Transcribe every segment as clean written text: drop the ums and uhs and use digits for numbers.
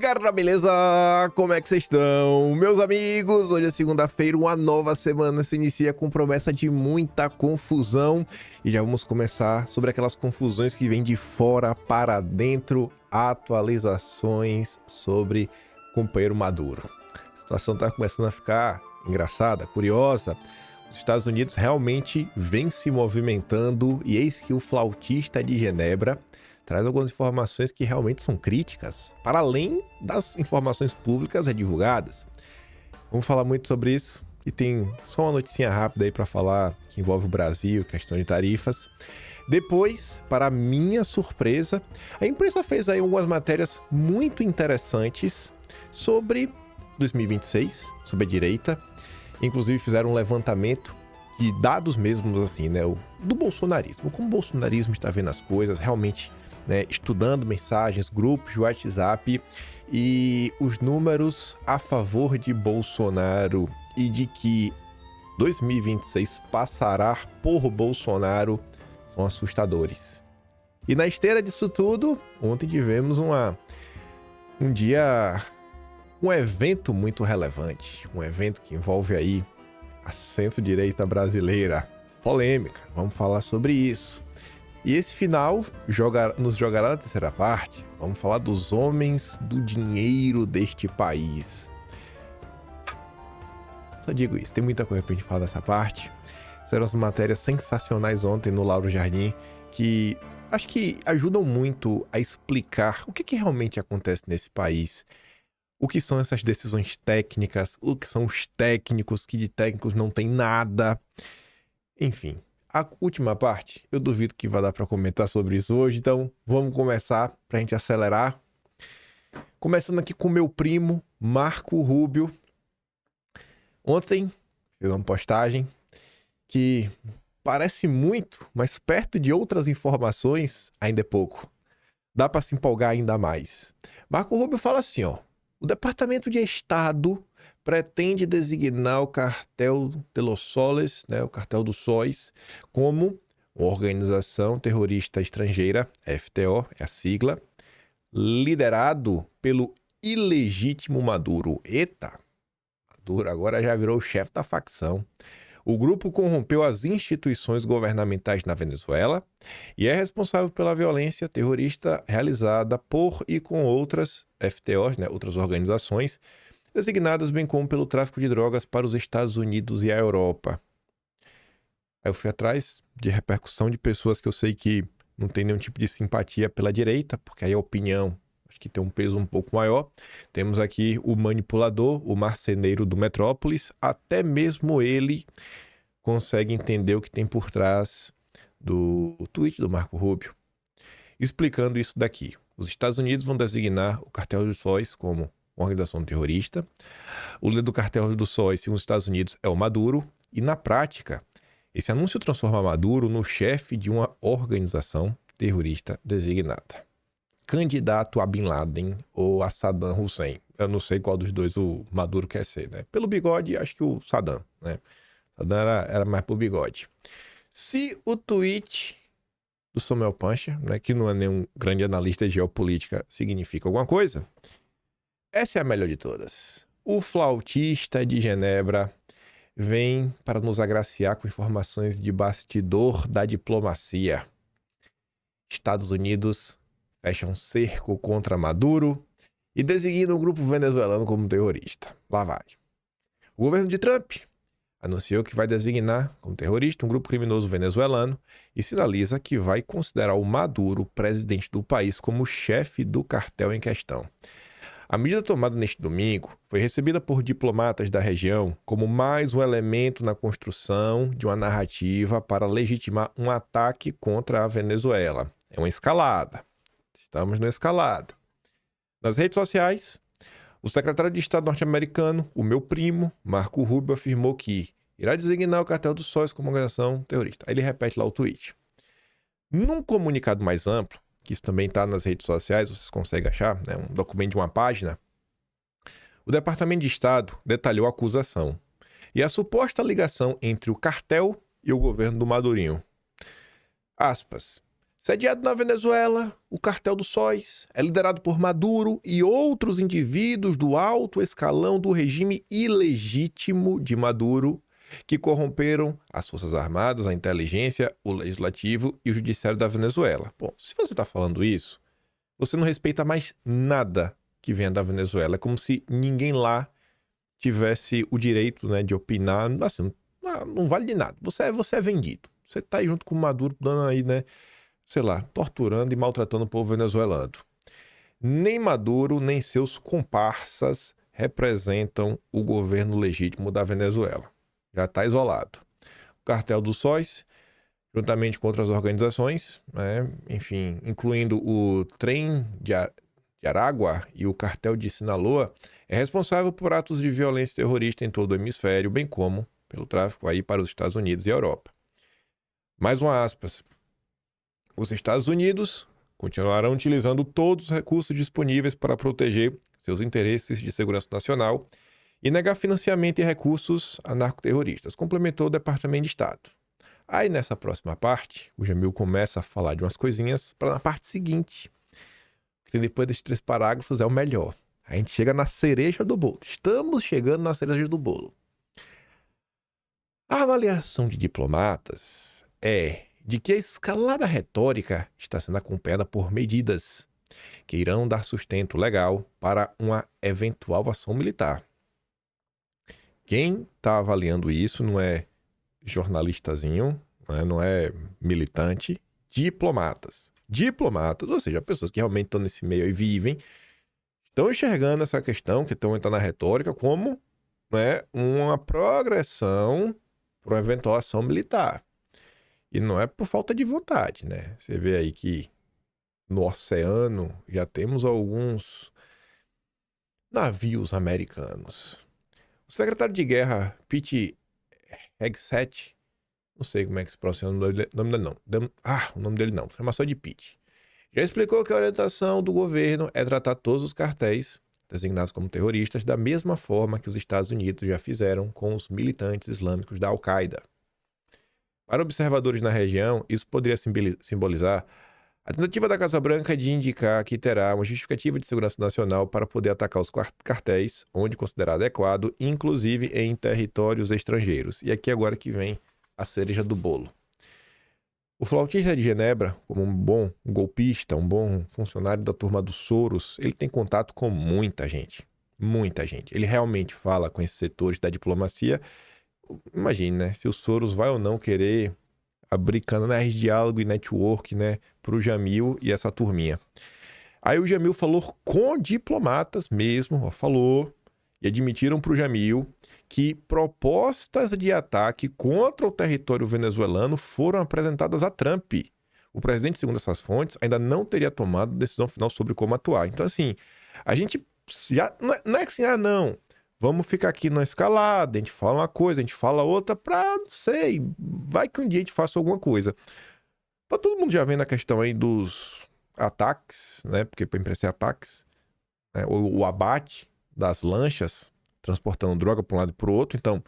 galera, beleza? Como é que vocês estão? Meus amigos, hoje é segunda-feira, uma nova semana se inicia com promessa de muita confusão. E já vamos começar sobre aquelas confusões que vêm de fora para dentro, atualizações sobre o companheiro Maduro. A situação está começando a ficar engraçada, curiosa. Os Estados Unidos realmente vem se movimentando e eis que o flautista de Genebra traz algumas informações que realmente são críticas, para além das informações públicas divulgadas. Vamos falar muito sobre isso e tem só uma noticinha rápida aí para falar que envolve o Brasil, questão de tarifas. Depois, para minha surpresa, a imprensa fez aí algumas matérias muito interessantes sobre 2026, sobre a direita. Inclusive fizeram um levantamento de dados mesmos assim, né, do bolsonarismo, como o bolsonarismo está vendo as coisas, realmente, né, estudando mensagens, grupos de WhatsApp e os números a favor de Bolsonaro e de que 2026 passará por Bolsonaro são assustadores. E na esteira disso tudo, ontem tivemos um evento muito relevante, um evento que envolve aí a centro-direita brasileira. Polêmica, vamos falar sobre isso. E esse final nos jogará na terceira parte. Vamos falar dos homens do dinheiro deste país. Só digo isso, tem muita coisa pra gente falar dessa parte. Serão as matérias sensacionais ontem no Lauro Jardim, que acho que ajudam muito a explicar o que realmente acontece nesse país. O que são essas decisões técnicas, o que são os técnicos, que de técnicos não tem nada. Enfim, a última parte, eu duvido que vai dar para comentar sobre isso hoje, então vamos começar para a gente acelerar. Começando aqui com meu primo, Marco Rubio. Ontem, fez uma postagem que parece muito, mas perto de outras informações, ainda é pouco. Dá para se empolgar ainda mais. Marco Rubio fala assim, ó. O Departamento de Estado pretende designar o Cartel de los Soles, né, o Cartel dos Sóis, como uma organização terrorista estrangeira, FTO, é a sigla, liderado pelo ilegítimo Maduro. Eita, Maduro agora já virou o chefe da facção. O grupo corrompeu as instituições governamentais na Venezuela e é responsável pela violência terrorista realizada por e com outras FTOs, né, outras organizações, designadas bem como pelo tráfico de drogas para os Estados Unidos e a Europa. Aí eu fui atrás de repercussão de pessoas que eu sei que não tem nenhum tipo de simpatia pela direita, porque aí a opinião acho que tem um peso um pouco maior. Temos aqui o manipulador, o marceneiro do Metrópolis, até mesmo ele consegue entender o que tem por trás do tweet do Marco Rubio. Explicando isso daqui. Os Estados Unidos vão designar o Cartel dos Sóis como uma organização terrorista. O líder do Cartel dos Sóis, segundo os Estados Unidos, é o Maduro. E na prática, esse anúncio transforma Maduro no chefe de uma organização terrorista designada. Candidato a Bin Laden ou a Saddam Hussein. Eu não sei qual dos dois o Maduro quer ser, né? Pelo bigode, acho que o Saddam, né? Saddam era mais pro bigode. Se o tweet do Samuel Pancha, né, que não é nenhum grande analista de geopolítica, significa alguma coisa, essa é a melhor de todas. O flautista de Genebra vem para nos agraciar com informações de bastidor da diplomacia. Estados Unidos fecha um cerco contra Maduro e designa um grupo venezuelano como terrorista. Lá vai. O governo de Trump anunciou que vai designar como terrorista um grupo criminoso venezuelano e sinaliza que vai considerar o Maduro, presidente do país, como chefe do cartel em questão. A medida tomada neste domingo foi recebida por diplomatas da região como mais um elemento na construção de uma narrativa para legitimar um ataque contra a Venezuela. É uma escalada. Estamos na escalada. Nas redes sociais, o secretário de Estado norte-americano, o meu primo, Marco Rubio, afirmou que irá designar o Cartel dos Sóis como organização terrorista. Aí ele repete lá o tweet. Num comunicado mais amplo, que isso também está nas redes sociais, vocês conseguem achar, né, um documento de uma página, o Departamento de Estado detalhou a acusação e a suposta ligação entre o cartel e o governo do Madurinho. Aspas. Sediado na Venezuela, o Cartel dos Sóis é liderado por Maduro e outros indivíduos do alto escalão do regime ilegítimo de Maduro, que corromperam as Forças Armadas, a inteligência, o legislativo e o judiciário da Venezuela. Bom, se você está falando isso, você não respeita mais nada que venha da Venezuela. É como se ninguém lá tivesse o direito, né, de opinar. Assim, não vale de nada. Você é vendido. Você está aí junto com o Maduro, dando aí, né, sei lá, torturando e maltratando o povo venezuelano. Nem Maduro, nem seus comparsas representam o governo legítimo da Venezuela. Já está isolado. O Cartel dos Sóis, juntamente com outras organizações, né, enfim, incluindo o Trem de Aragua e o Cartel de Sinaloa, é responsável por atos de violência terrorista em todo o hemisfério, bem como pelo tráfico aí para os Estados Unidos e a Europa. Mais uma aspas. Os Estados Unidos continuarão utilizando todos os recursos disponíveis para proteger seus interesses de segurança nacional e negar financiamento e recursos a narcoterroristas, complementou o Departamento de Estado. Aí nessa próxima parte, o Jamil começa a falar de umas coisinhas para na parte seguinte, que depois desses 3 parágrafos é o melhor. A gente chega na cereja do bolo. Estamos chegando na cereja do bolo. A avaliação de diplomatas é de que a escalada retórica está sendo acompanhada por medidas que irão dar sustento legal para uma eventual ação militar. Quem está avaliando isso não é jornalistazinho, não é militante, diplomatas. Diplomatas, ou seja, pessoas que realmente estão nesse meio e vivem, estão enxergando essa questão, que estão entrando na retórica, como, né, uma progressão para uma eventual ação militar. E não é por falta de vontade, né? Você vê aí que no oceano já temos alguns navios americanos. O secretário de guerra, Pete Hegseth, não sei como é que se pronuncia o nome dele, não. O nome dele não, chama só de Pete. Já explicou que a orientação do governo é tratar todos os cartéis designados como terroristas da mesma forma que os Estados Unidos já fizeram com os militantes islâmicos da Al-Qaeda. Para observadores na região, isso poderia simbolizar a tentativa da Casa Branca de indicar que terá uma justificativa de segurança nacional para poder atacar os cartéis, onde considerado adequado, inclusive em territórios estrangeiros. E aqui agora que vem a cereja do bolo. O flautista de Genebra, como um bom golpista, um bom funcionário da turma dos Soros, ele tem contato com muita gente. Muita gente. Ele realmente fala com esses setores da diplomacia. Imagine, né? Se o Soros vai ou não querer abrir canais de diálogo e network, né, pro Jamil e essa turminha. Aí o Jamil falou com diplomatas mesmo, falou, e admitiram pro Jamil que propostas de ataque contra o território venezuelano foram apresentadas a Trump. O presidente, segundo essas fontes, ainda não teria tomado decisão final sobre como atuar. Então, assim, a gente não é que assim, não, vamos ficar aqui na escalada, a gente fala uma coisa, a gente fala outra pra, não sei, vai que um dia a gente faça alguma coisa. Tá todo mundo já vendo a questão aí dos ataques, né? Porque para impedir ataques, né? O abate das lanchas transportando droga para um lado e para o outro. Então,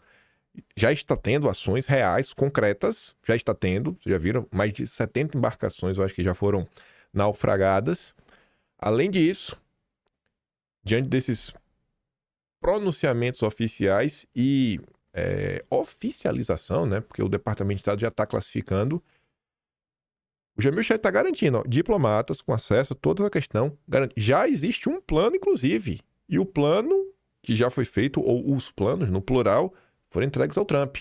já está tendo ações reais, concretas, já está tendo. Vocês já viram? Mais de 70 embarcações, eu acho que já foram naufragadas. Além disso, diante desses pronunciamentos oficiais e oficialização, né? Porque o Departamento de Estado já está classificando. O Jamil Chait está garantindo, diplomatas com acesso a toda a questão. Já existe um plano, inclusive. E o plano que já foi feito, ou os planos, no plural, foram entregues ao Trump.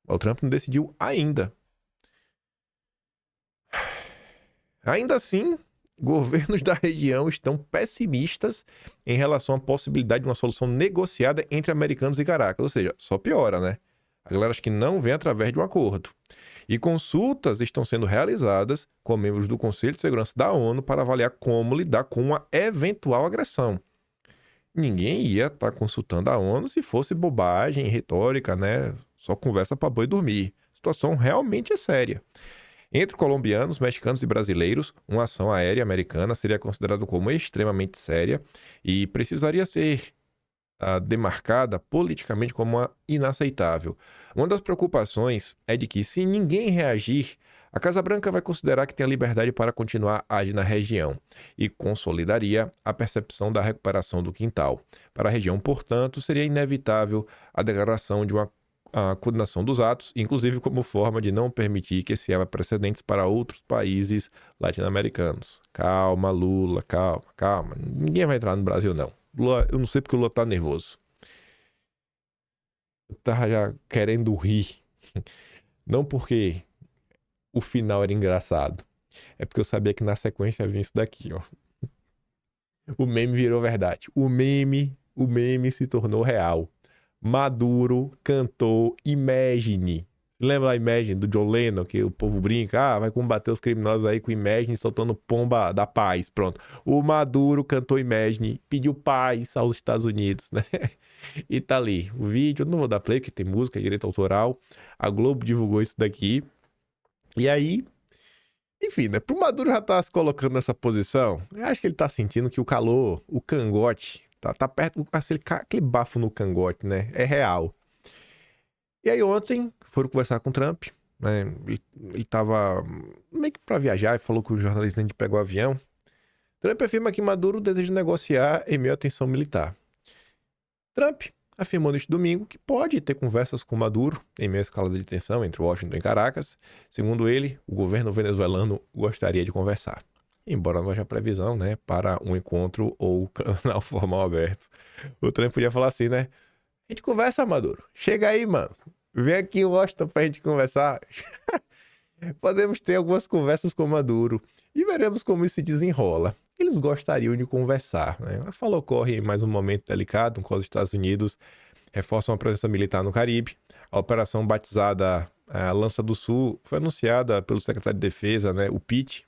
O Trump não decidiu ainda. Ainda assim, governos da região estão pessimistas em relação à possibilidade de uma solução negociada entre americanos e Caracas. Ou seja, só piora, né? A galera acha que não vem através de um acordo. E consultas estão sendo realizadas com membros do Conselho de Segurança da ONU para avaliar como lidar com uma eventual agressão. Ninguém ia estar consultando a ONU se fosse bobagem, retórica, né? Só conversa para boi dormir. A situação realmente é séria. Entre colombianos, mexicanos e brasileiros, uma ação aérea americana seria considerada como extremamente séria e precisaria ser demarcada politicamente como inaceitável. Uma das preocupações é de que, se ninguém reagir, A Casa Branca vai considerar que tem a liberdade para continuar a agir na região e consolidaria a percepção da recuperação do quintal. Para a região, portanto, seria inevitável a declaração de uma a condenação dos atos, inclusive como forma de não permitir que se abra precedentes para outros países latino-americanos. Calma, Lula, calma, calma. Ninguém vai entrar no Brasil, não. Lula, eu não sei porque o Lula tá nervoso. Eu tava já querendo rir. Não porque o final era engraçado. É porque eu sabia que na sequência vinha isso daqui, ó. O meme virou verdade. O meme se tornou real. Maduro cantou Imagine. Lembra a Imagine do John Lennon, que o povo brinca, vai combater os criminosos aí com Imagine, soltando pomba da paz, pronto. O Maduro cantou Imagine, pediu paz aos Estados Unidos, né? E tá ali, o vídeo, eu não vou dar play, porque tem música, direito autoral, a Globo divulgou isso daqui, e aí, enfim, né? Pro Maduro já tá se colocando nessa posição, eu acho que ele tá sentindo que o calor, o cangote, tá perto, aquele bafo no cangote, né? É real. E aí ontem foram conversar com o Trump, né? Ele tava meio que pra viajar e falou que o jornalista nem pegou o avião. Trump afirma que Maduro deseja negociar em meio à tensão militar. Trump afirmou neste domingo que pode ter conversas com Maduro em meio à escalada de tensão entre Washington e Caracas. Segundo ele, o governo venezuelano gostaria de conversar. Embora não haja previsão, né, para um encontro ou canal formal aberto. O Trump podia falar assim, né? A gente conversa, Maduro. Chega aí, mano. Vem aqui em Washington pra gente conversar. Podemos ter algumas conversas com Maduro e veremos como isso se desenrola. Eles gostariam de conversar, né? A fala ocorre em mais um momento delicado, com os Estados Unidos reforçam a presença militar no Caribe. A operação batizada Lança do Sul foi anunciada pelo secretário de Defesa, né, o Pete,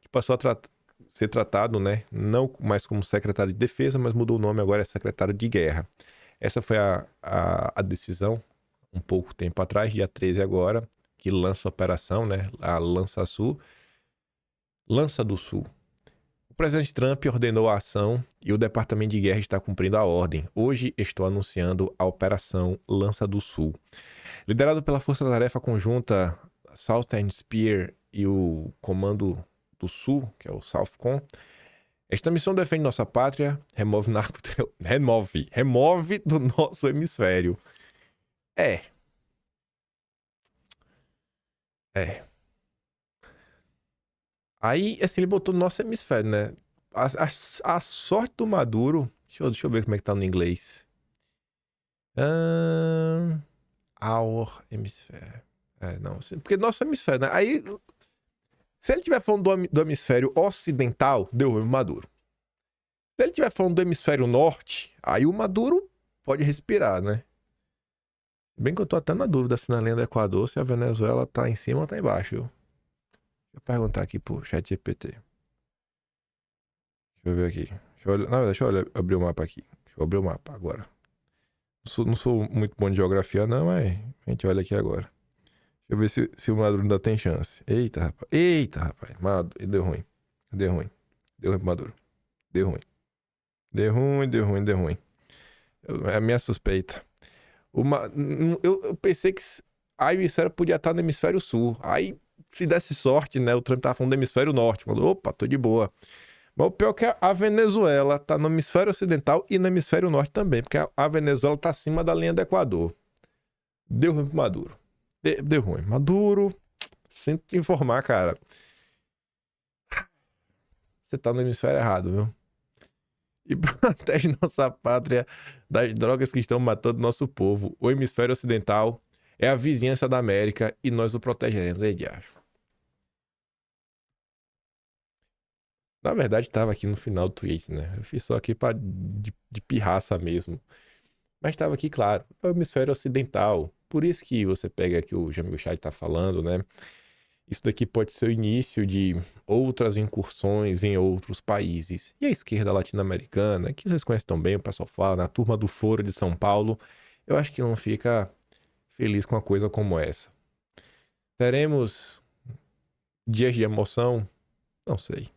que passou a ser tratado, né, não mais como secretário de Defesa, mas mudou o nome, agora é secretário de Guerra. Essa foi a decisão, um pouco tempo atrás, dia 13 agora, que lança a operação, né, a Lança do Sul. O presidente Trump ordenou a ação e o Departamento de Guerra está cumprindo a ordem. Hoje estou anunciando a Operação Lança do Sul. Liderado pela Força-Tarefa Conjunta Southern Spear e o Comando do Sul, que é o Southcom, esta missão defende nossa pátria, remove do nosso hemisfério. É. Aí, assim, ele botou no nosso hemisfério, né? A sorte do Maduro... Deixa eu ver como é que tá no inglês. Our hemisfério. Não, porque nosso hemisfério, né? Aí, se ele estiver falando do hemisfério ocidental, deu ruim o Maduro. Se ele estiver falando do hemisfério norte, aí o Maduro pode respirar, né? Bem que eu tô até na dúvida se na linha do Equador, se a Venezuela tá em cima ou tá embaixo, viu? Deixa eu perguntar aqui pro ChatGPT. Deixa eu ver aqui. Deixa eu abrir o mapa aqui. Deixa eu abrir o mapa agora. Não sou muito bom de geografia, não, mas a gente olha aqui agora. Deixa eu ver se o Maduro ainda tem chance. Eita, rapaz. Eita, rapaz. Maduro. Deu ruim. Deu ruim. Deu ruim pro Maduro. Deu ruim. Deu ruim. É a minha suspeita. Eu pensei que a hemisfério podia estar no hemisfério sul. Aí, se desse sorte, né? O Trump tava falando do hemisfério norte. Falou, opa, tô de boa. Mas o pior é que a Venezuela tá no hemisfério ocidental e no hemisfério norte também, porque a Venezuela tá acima da linha do Equador. Deu ruim pro Maduro. Deu ruim. Maduro, sinto te informar, cara. Você tá no hemisfério errado, viu? E protege nossa pátria das drogas que estão matando nosso povo. O hemisfério ocidental é a vizinhança da América e nós o protegeremos. Ei, diacho. Na verdade, estava aqui no final do tweet, né? Eu fiz só aqui de pirraça mesmo. Mas estava aqui, claro, é o hemisfério ocidental. Por isso que você pega aqui o Jamil Chad está falando, né? Isso daqui pode ser o início de outras incursões em outros países. E a esquerda latino-americana, que vocês conhecem tão bem, o pessoal fala, na turma do Foro de São Paulo, eu acho que não fica feliz com uma coisa como essa. Teremos dias de emoção? Não sei.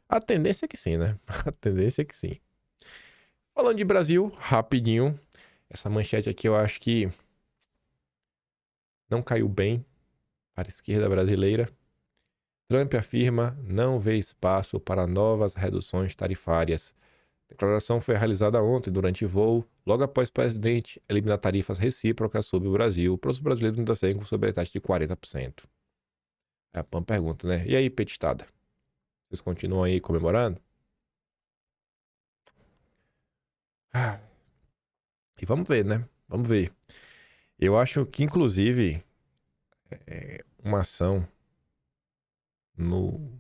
A tendência é que sim, né? A tendência é que sim. Falando de Brasil, rapidinho. Essa manchete aqui eu acho que não caiu bem para a esquerda brasileira. Trump afirma não vê espaço para novas reduções tarifárias. A declaração foi realizada ontem durante voo, logo após o presidente eliminar tarifas recíprocas sobre o Brasil, para os brasileiros ainda seguem sobre a taxa de 40%. A PAN pergunta, né? E aí, petistada? Vocês continuam aí comemorando? Ah, e vamos ver, né? Vamos ver. Eu acho que, inclusive, uma ação no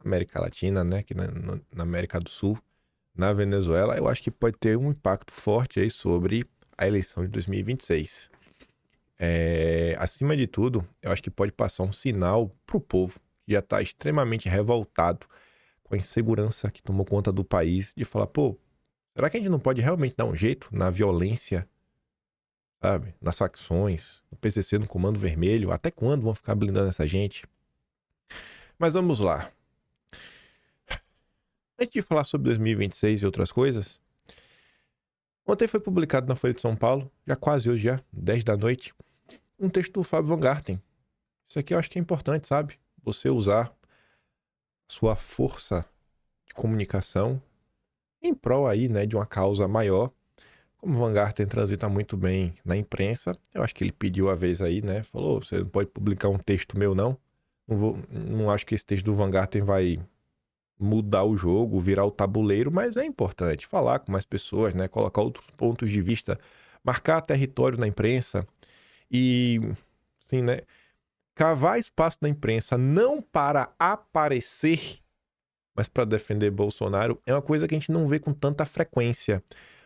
América Latina, né? Aqui na América do Sul, na Venezuela, eu acho que pode ter um impacto forte aí sobre a eleição de 2026. Acima de tudo, eu acho que pode passar um sinal pro povo que já está extremamente revoltado com a insegurança que tomou conta do país, de falar, pô, será que a gente não pode realmente dar um jeito na violência, sabe? Nas facções, no PCC, no Comando Vermelho? Até quando vão ficar blindando essa gente? Mas vamos lá. Antes de falar sobre 2026 e outras coisas, ontem foi publicado na Folha de São Paulo, já quase hoje já, 10 da noite, um texto do Fábio Van Garten. Isso aqui eu acho que é importante, sabe? Você usar sua força de comunicação em prol aí, né, de uma causa maior. Como o Van Garten transita muito bem na imprensa, eu acho que ele pediu a vez aí, né? Falou, você não pode publicar um texto meu, não. Não acho que esse texto do Van Garten vai mudar o jogo, virar o tabuleiro, mas é importante falar com mais pessoas, né? Colocar outros pontos de vista, marcar território na imprensa e, sim, né? Cavar espaço na imprensa não para aparecer, mas para defender Bolsonaro é uma coisa que a gente não vê com tanta frequência.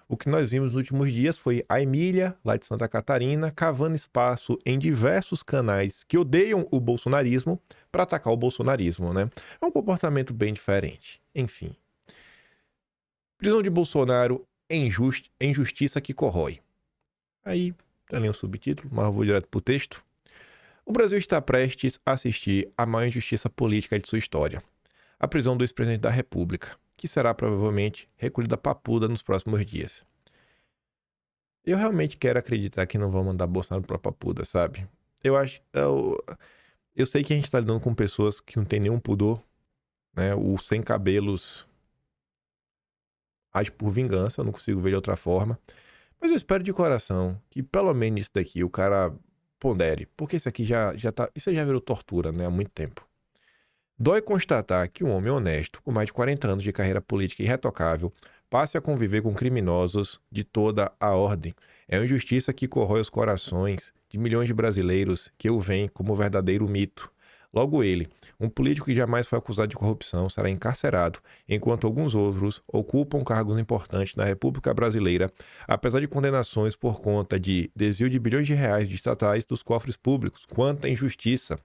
O que nós vimos nos últimos dias foi a Emília, lá de Santa Catarina, cavando espaço em diversos canais que odeiam o bolsonarismo para atacar o bolsonarismo, né? É um comportamento bem diferente. Enfim. Prisão de Bolsonaro é injustiça que corrói. Aí, tem ali um subtítulo, mas eu vou direto pro texto. O Brasil está prestes a assistir à maior injustiça política de sua história. A prisão do ex-presidente da República, que será provavelmente recolhida papuda nos próximos dias. Eu realmente quero acreditar que não vão mandar Bolsonaro pra papuda, sabe? Eu sei que a gente tá lidando com pessoas que não tem nenhum pudor, né? O sem cabelos age por vingança, eu não consigo ver de outra forma. Mas eu espero de coração que pelo menos isso daqui o cara pondere, porque isso aqui já tá, isso já virou tortura, né? Há muito tempo. Dói constatar que um homem honesto, com mais de 40 anos de carreira política irretocável, passe a conviver com criminosos de toda a ordem. É uma injustiça que corrói os corações de milhões de brasileiros que o veem como verdadeiro mito. Logo ele, um político que jamais foi acusado de corrupção, será encarcerado, enquanto alguns outros ocupam cargos importantes na República Brasileira, apesar de condenações por conta de desvio de bilhões de reais de estatais dos cofres públicos. Quanta injustiça!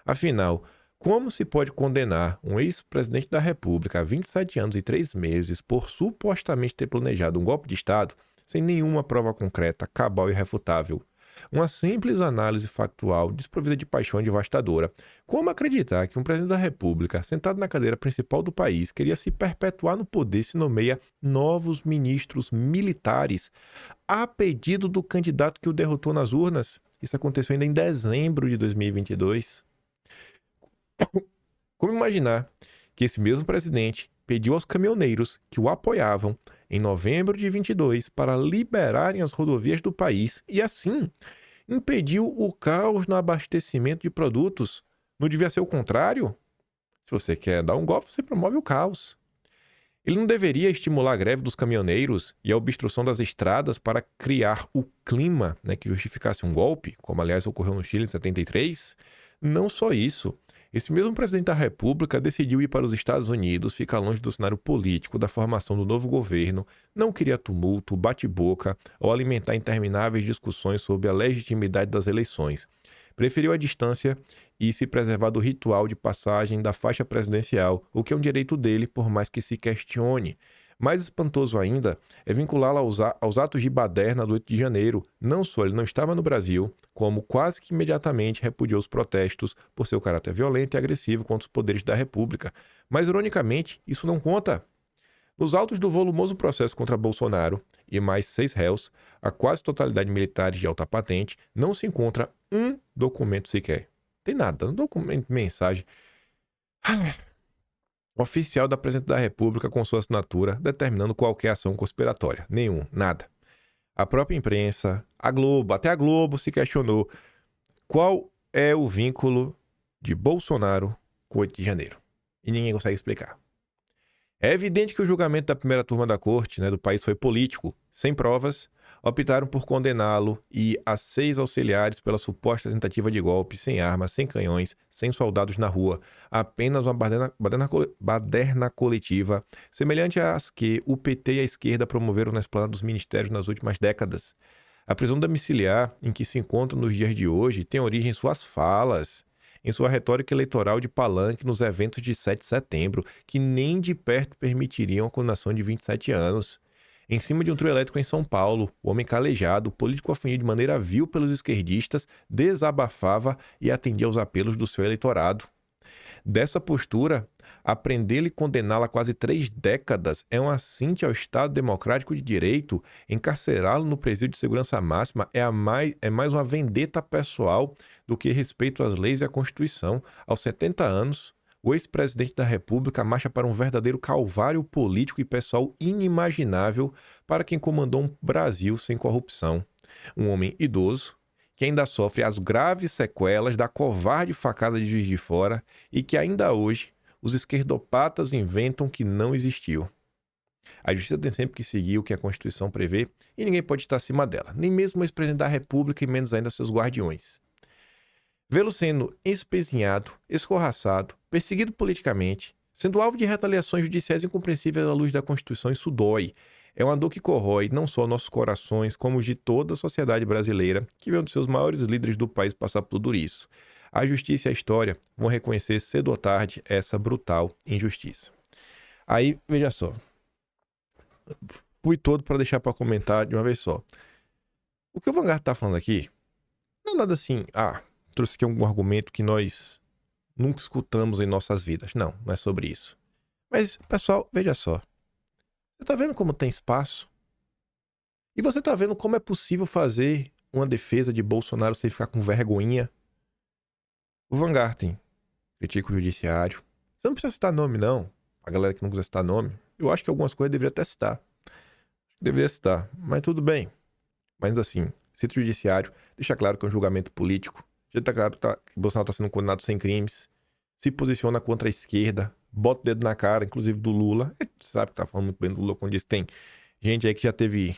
Afinal, como se pode condenar um ex-presidente da República a 27 anos e 3 meses por supostamente ter planejado um golpe de Estado sem nenhuma prova concreta, cabal e irrefutável? Uma simples análise factual, desprovida de paixão devastadora. Como acreditar que um presidente da República, sentado na cadeira principal do país, queria se perpetuar no poder se nomeia novos ministros militares a pedido do candidato que o derrotou nas urnas? Isso aconteceu ainda em dezembro de 2022. Como imaginar que esse mesmo presidente pediu aos caminhoneiros que o apoiavam em novembro de 22 para liberarem as rodovias do país e, assim, impediu o caos no abastecimento de produtos? Não devia ser o contrário? Se você quer dar um golpe, você promove o caos. Ele não deveria estimular a greve dos caminhoneiros e a obstrução das estradas para criar o clima, né, que justificasse um golpe, como aliás ocorreu no Chile em 73? Não só isso. Esse mesmo presidente da República decidiu ir para os Estados Unidos, ficar longe do cenário político, da formação do novo governo, não queria tumulto, bate-boca ou alimentar intermináveis discussões sobre a legitimidade das eleições. Preferiu a distância e se preservar do ritual de passagem da faixa presidencial, o que é um direito dele, por mais que se questione. Mais espantoso ainda é vinculá-la aos atos de baderna do 8 de janeiro. Não só ele não estava no Brasil, como quase que imediatamente repudiou os protestos por seu caráter violento e agressivo contra os poderes da República. Mas, ironicamente, isso não conta. Nos autos do volumoso processo contra Bolsonaro e mais 6 réus, a quase totalidade militares de alta patente, não se encontra um documento sequer. Tem nada, um documento, mensagem. Oficial da Presidente da República com sua assinatura, determinando qualquer ação conspiratória. Nenhum, nada. A própria imprensa, a Globo, até a Globo se questionou qual é o vínculo de Bolsonaro com 8 de janeiro. E ninguém consegue explicar. É evidente que o julgamento da primeira turma da corte, do país foi político, sem provas. Optaram por condená-lo e a 6 auxiliares pela suposta tentativa de golpe, sem armas, sem canhões, sem soldados na rua. Apenas uma baderna coletiva, semelhante às que o PT e a esquerda promoveram na esplanada dos ministérios nas últimas décadas. A prisão domiciliar em que se encontra nos dias de hoje tem origem em suas falas, em sua retórica eleitoral de palanque nos eventos de 7 de setembro, que nem de perto permitiriam a condenação de 27 anos. Em cima de um trio elétrico em São Paulo, o homem calejado, político ofendido de maneira vil pelos esquerdistas, desabafava e atendia aos apelos do seu eleitorado. Dessa postura, aprendê-la e condená-la há quase 3 décadas é um assinte ao Estado Democrático de Direito. Encarcerá-lo no presídio de segurança máxima é mais uma vendetta pessoal do que respeito às leis e à Constituição. Aos 70 anos, o ex-presidente da República marcha para um verdadeiro calvário político e pessoal inimaginável para quem comandou um Brasil sem corrupção. Um homem idoso, que ainda sofre as graves sequelas da covarde facada de Juiz de Fora e que ainda hoje os esquerdopatas inventam que não existiu. A justiça tem sempre que seguir o que a Constituição prevê e ninguém pode estar acima dela, nem mesmo o ex-presidente da República e menos ainda seus guardiões. Vê-lo sendo espezinhado, escorraçado, perseguido politicamente, sendo alvo de retaliações judiciais incompreensíveis à luz da Constituição, isso dói. É uma dor que corrói não só nossos corações, como os de toda a sociedade brasileira, que vê um dos seus maiores líderes do país passar por tudo isso. A justiça e a história vão reconhecer cedo ou tarde essa brutal injustiça. Aí, veja só. Fui todo para deixar para comentar de uma vez só. O que o Vanguard está falando aqui não é nada assim, trouxe aqui algum argumento que nós nunca escutamos em nossas vidas. Não, não é sobre isso. Mas, pessoal, veja só. Você tá vendo como tem espaço? E você tá vendo como é possível fazer uma defesa de Bolsonaro sem ficar com vergonhinha? O Vanguard critica o judiciário. Você não precisa citar nome, não. A galera que não quiser citar nome. Eu acho que algumas coisas deveria até citar. Deveria citar, mas tudo bem. Mas assim, cita o judiciário, deixa claro que é um julgamento político. Já tá claro que Bolsonaro está sendo condenado sem crimes. Se posiciona contra a esquerda. Bota o dedo na cara, inclusive do Lula. Ele sabe que tá falando muito bem do Lula quando diz que tem gente aí que já teve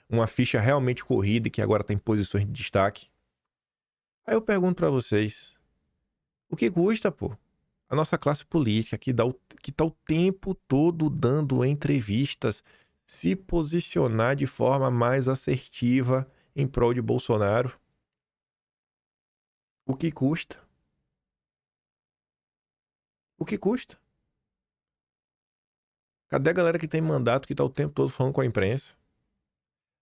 uma ficha realmente corrida e que agora tem posições de destaque. Aí eu pergunto pra vocês, o que custa, pô? A nossa classe política que tá o tempo todo dando entrevistas, se posicionar de forma mais assertiva em prol de Bolsonaro. O que custa? O que custa? Cadê a galera que tem mandato que tá o tempo todo falando com a imprensa?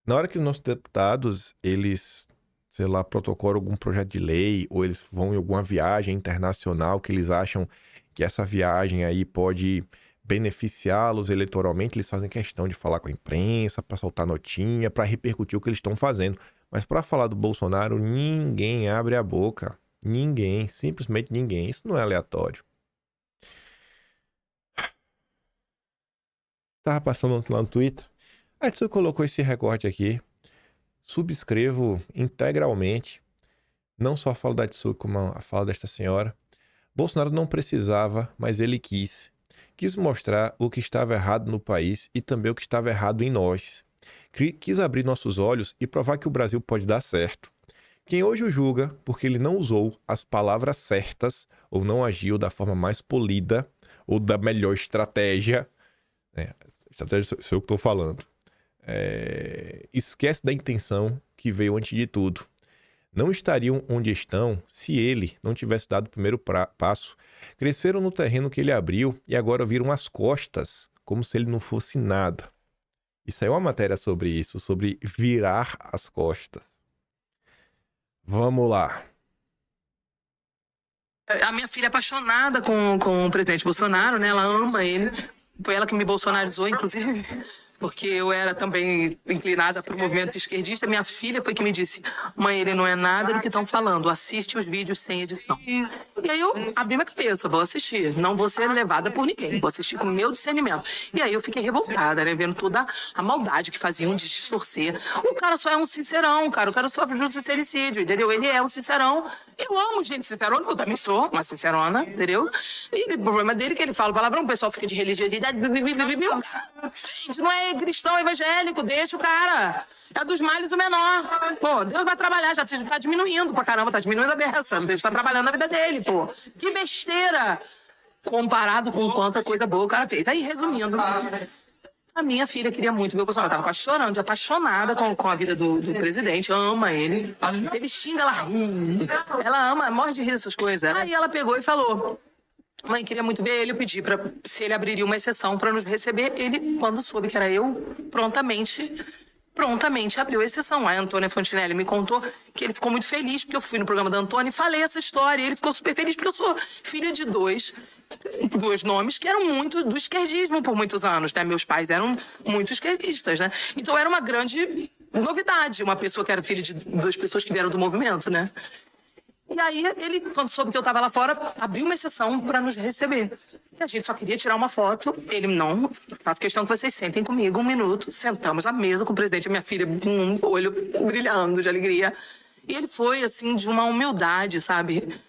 Na hora que os nossos deputados, eles, sei lá, protocolam algum projeto de lei ou eles vão em alguma viagem internacional que eles acham que essa viagem aí pode beneficiá-los eleitoralmente, eles fazem questão de falar com a imprensa, para soltar notinha, para repercutir o que eles estão fazendo. Mas para falar do Bolsonaro, ninguém abre a boca. Ninguém, simplesmente ninguém. Isso não é aleatório. Tava passando lá no Twitter. A Edson colocou esse recorte aqui. Subscrevo integralmente. Não só a fala da Edson, como a fala desta senhora. Bolsonaro não precisava, mas ele quis. Quis mostrar o que estava errado no país e também o que estava errado em nós. Quis abrir nossos olhos e provar que o Brasil pode dar certo. Quem hoje o julga porque ele não usou as palavras certas ou não agiu da forma mais polida ou da melhor estratégia, estratégia sou eu que estou falando, esquece da intenção que veio antes de tudo. Não estariam onde estão se ele não tivesse dado o primeiro passo. Cresceram no terreno que ele abriu e agora viram as costas, como se ele não fosse nada. Isso aí é uma matéria sobre isso, sobre virar as costas. Vamos lá. A minha filha é apaixonada com o presidente Bolsonaro, né? Ela ama ele. Foi ela que me bolsonarizou, inclusive. porque eu era também inclinada para o movimento esquerdista. Minha filha foi que me disse: mãe, ele não é nada do que estão falando, assiste os vídeos sem edição. E aí eu abri minha cabeça, vou assistir, não vou ser levada por ninguém, vou assistir com o meu discernimento. E aí eu fiquei revoltada, né, vendo toda a maldade que faziam de distorcer. O cara só é um sincerão, cara, o cara sofre de um sincericídio, entendeu? Ele é um sincerão. Eu amo gente sincerona, eu também sou uma sincerona, entendeu? E o problema dele é que ele fala palavrão, o pessoal fica de religiosidade. Gente, não é cristão, é evangélico, deixa o cara. É dos males o menor. Pô, Deus vai trabalhar, já tá diminuindo pra caramba, tá diminuindo a beça. Deus tá trabalhando a vida dele, pô. Que besteira comparado com quanta coisa boa o cara fez. Aí, resumindo, a minha filha queria muito ver o Bolsonaro. Tava quase chorando, apaixonada com a vida do presidente, ama ele. Ele xinga, ela ri. Ela ama, morre de rir dessas coisas. Aí ela pegou e falou: mãe, queria muito ver ele. Eu pedi se ele abriria uma exceção para nos receber. Ele, quando soube que era eu, prontamente abriu a exceção. A Antônia Fontinelli me contou que ele ficou muito feliz porque eu fui no programa da Antônia e falei essa história. E ele ficou super feliz porque eu sou filha de dois nomes que eram muito do esquerdismo por muitos anos, né? Meus pais eram muito esquerdistas, né? Então era uma grande novidade, uma pessoa que era filha de duas pessoas que vieram do movimento, né? E aí ele, quando soube que eu estava lá fora, abriu uma exceção para nos receber. E a gente só queria tirar uma foto. Ele, não, faço questão que vocês sentem comigo 1 minuto. Sentamos à mesa com o presidente, a minha filha com um olho brilhando de alegria. E ele foi, assim, de uma humildade, sabe?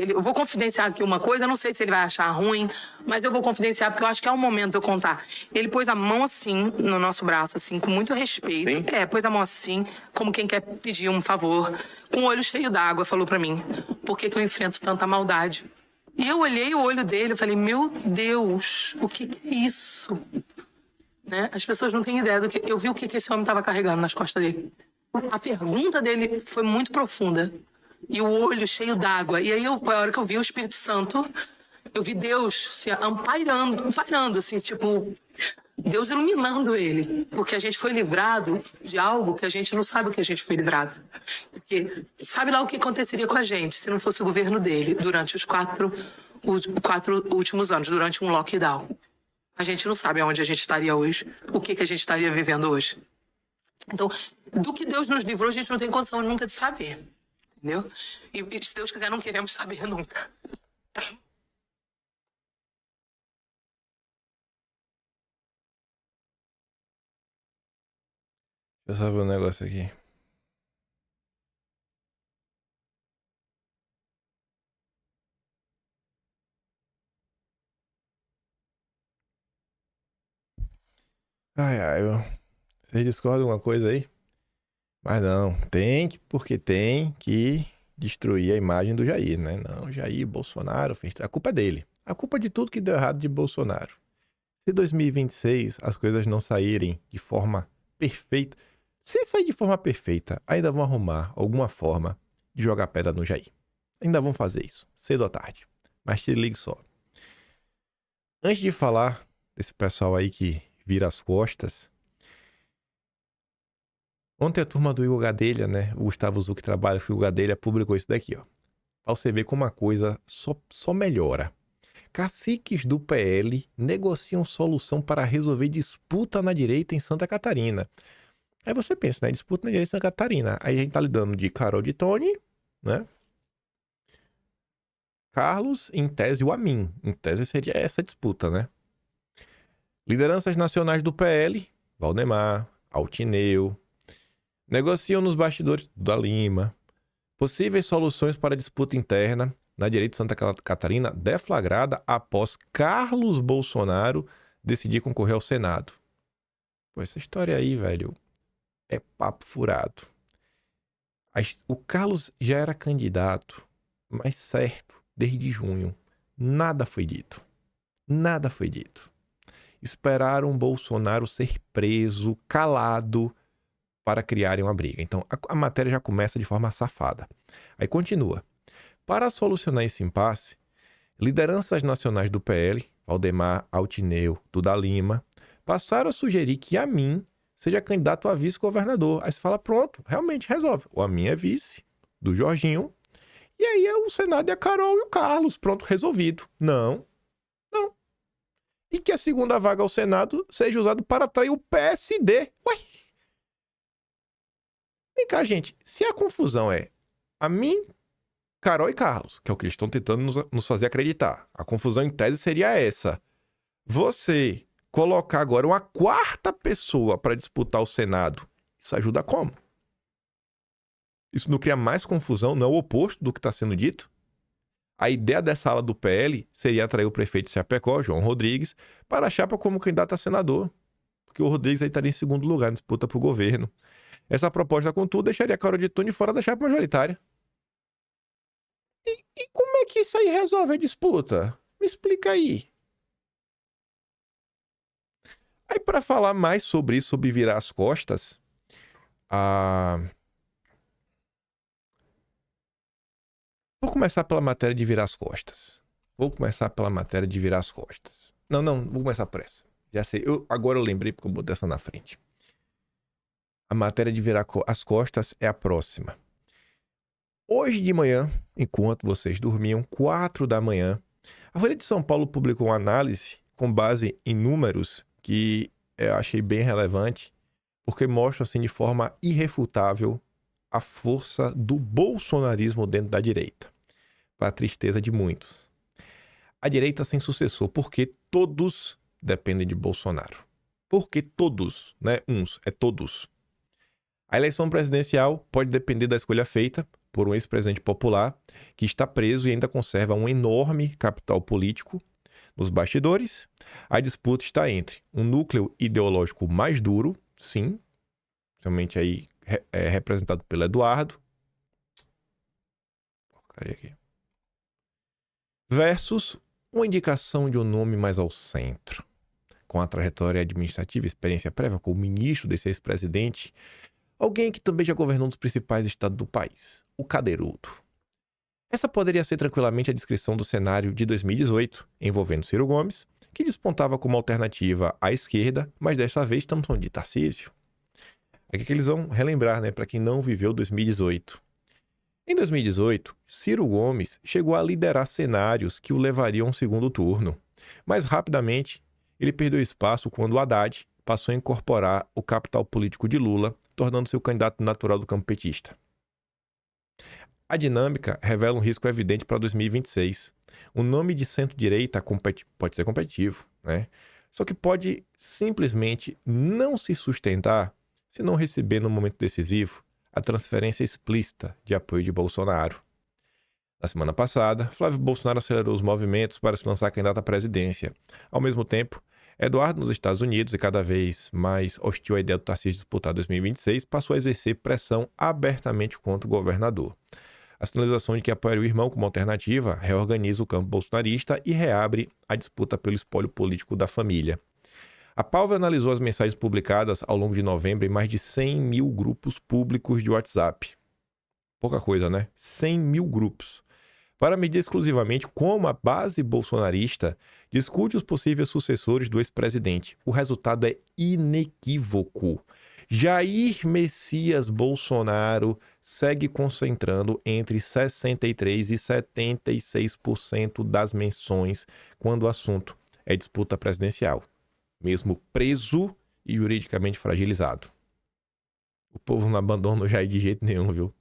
Eu vou confidenciar aqui uma coisa, eu não sei se ele vai achar ruim, mas eu vou confidenciar porque eu acho que é o momento de eu contar. Ele pôs a mão assim, no nosso braço, assim, com muito respeito. Sim. Pôs a mão assim, como quem quer pedir um favor, com o olho cheio d'água, falou pra mim: por que eu enfrento tanta maldade? E eu olhei o olho dele e falei: meu Deus, o que é isso? Né? As pessoas não têm ideia do que... Eu vi o que esse homem estava carregando nas costas dele. A pergunta dele foi muito profunda. E o olho cheio d'água. E aí, a hora que eu vi o Espírito Santo, eu vi Deus se ampairando, assim, tipo, Deus iluminando ele. Porque a gente foi livrado de algo que a gente não sabe o que a gente foi livrado. Porque sabe lá o que aconteceria com a gente se não fosse o governo dele durante os quatro últimos anos, durante um lockdown. A gente não sabe aonde a gente estaria hoje, o que a gente estaria vivendo hoje. Então, do que Deus nos livrou, a gente não tem condição nunca de saber. Entendeu? E se Deus quiser, não queremos saber nunca. Deixa eu só ver um negócio aqui. Ai, vocês discordam de alguma coisa aí? Mas não, porque tem que destruir a imagem do Jair, né? Não, Jair Bolsonaro fez... A culpa é dele. A culpa de tudo que deu errado de Bolsonaro. Se 2026 as coisas não saírem de forma perfeita, se sair de forma perfeita, ainda vão arrumar alguma forma de jogar pedra no Jair. Ainda vão fazer isso, cedo ou tarde. Mas te ligue só. Antes de falar desse pessoal aí que vira as costas, ontem a turma do Igor Gadelha, né? O Gustavo Zucchi trabalha com o Igor Gadelha, publicou isso daqui, ó. Pra você ver como a coisa só melhora. Caciques do PL negociam solução para resolver disputa na direita em Santa Catarina. Aí você pensa, né? Disputa na direita em Santa Catarina. Aí a gente tá lidando de Carol de Tony, né? Carlos, em tese, o Amin. Em tese seria essa disputa, né? Lideranças nacionais do PL, Valdemar, Altineu, negociam nos bastidores da Lima. Possíveis soluções para a disputa interna na direita de Santa Catarina deflagrada após Carlos Bolsonaro decidir concorrer ao Senado. Pô, essa história aí, velho, é papo furado. O Carlos já era candidato, mas certo, desde junho. Nada foi dito. Nada foi dito. Esperaram Bolsonaro ser preso, calado, para criarem uma briga. Então, a matéria já começa de forma safada. Aí continua. Para solucionar esse impasse, lideranças nacionais do PL, Valdemar, Altineu, Duda Lima, passaram a sugerir que Amin seja candidato a vice-governador. Aí você fala, pronto, realmente resolve. O Amin é vice do Jorginho, e aí é o Senado e a Carol e o Carlos. Pronto, resolvido. Não. e que a segunda vaga ao Senado seja usada para atrair o PSD. Ué! Vem cá, gente. Se a confusão é a mim, Carol e Carlos, que é o que eles estão tentando nos fazer acreditar, a confusão em tese seria essa. Você colocar agora uma quarta pessoa para disputar o Senado, isso ajuda como? Isso não cria mais confusão, não é o oposto do que está sendo dito? A ideia dessa ala do PL seria atrair o prefeito de Chapecó, João Rodrigues, para a chapa como candidato a senador. Porque o Rodrigues aí estaria em segundo lugar na disputa para o governo. Essa proposta, contudo, deixaria a Carol de Tune fora da chapa majoritária. E como é que isso aí resolve a disputa? Me explica aí. Aí, para falar mais sobre isso, sobre virar as costas, vou começar pela matéria de virar as costas. Não, vou começar por essa. Já sei, agora eu lembrei porque eu botei essa na frente. A matéria de virar as costas é a próxima. Hoje de manhã, enquanto vocês dormiam, 4 da manhã, a Folha de São Paulo publicou uma análise com base em números que eu achei bem relevante, porque mostra assim de forma irrefutável a força do bolsonarismo dentro da direita, para a tristeza de muitos. A direita sem sucessor, porque todos dependem de Bolsonaro. Porque todos, né? Uns, é todos. A eleição presidencial pode depender da escolha feita por um ex-presidente popular que está preso e ainda conserva um enorme capital político nos bastidores. A disputa está entre um núcleo ideológico mais duro, sim, principalmente aí representado pelo Eduardo, versus uma indicação de um nome mais ao centro, com a trajetória administrativa e experiência prévia como ministro desse ex-presidente, alguém que também já governou um dos principais estados do país, o Cadeirudo. Essa poderia ser tranquilamente a descrição do cenário de 2018, envolvendo Ciro Gomes, que despontava como alternativa à esquerda, mas desta vez estamos falando de Tarcísio. É que eles vão relembrar, né, para quem não viveu 2018. Em 2018, Ciro Gomes chegou a liderar cenários que o levariam a um segundo turno, mas rapidamente ele perdeu espaço quando o Haddad passou a incorporar o capital político de Lula, tornando-se o candidato natural do campo petista. A dinâmica revela um risco evidente para 2026. O nome de centro-direita pode ser competitivo, né? Só que pode simplesmente não se sustentar se não receber no momento decisivo a transferência explícita de apoio de Bolsonaro. Na semana passada, Flávio Bolsonaro acelerou os movimentos para se lançar candidato à presidência. Ao mesmo tempo, Eduardo, nos Estados Unidos, e cada vez mais hostil à ideia do Tarcísio disputar 2026, passou a exercer pressão abertamente contra o governador. A sinalização de que apoiaria o irmão como alternativa reorganiza o campo bolsonarista e reabre a disputa pelo espólio político da família. A Palve analisou as mensagens publicadas ao longo de novembro em mais de 100 mil grupos públicos de WhatsApp. Pouca coisa, né? 100 mil grupos. Para medir exclusivamente como a base bolsonarista discute os possíveis sucessores do ex-presidente. O resultado é inequívoco. Jair Messias Bolsonaro segue concentrando entre 63% e 76% das menções quando o assunto é disputa presidencial, mesmo preso e juridicamente fragilizado. O povo não abandona o Jair de jeito nenhum, viu?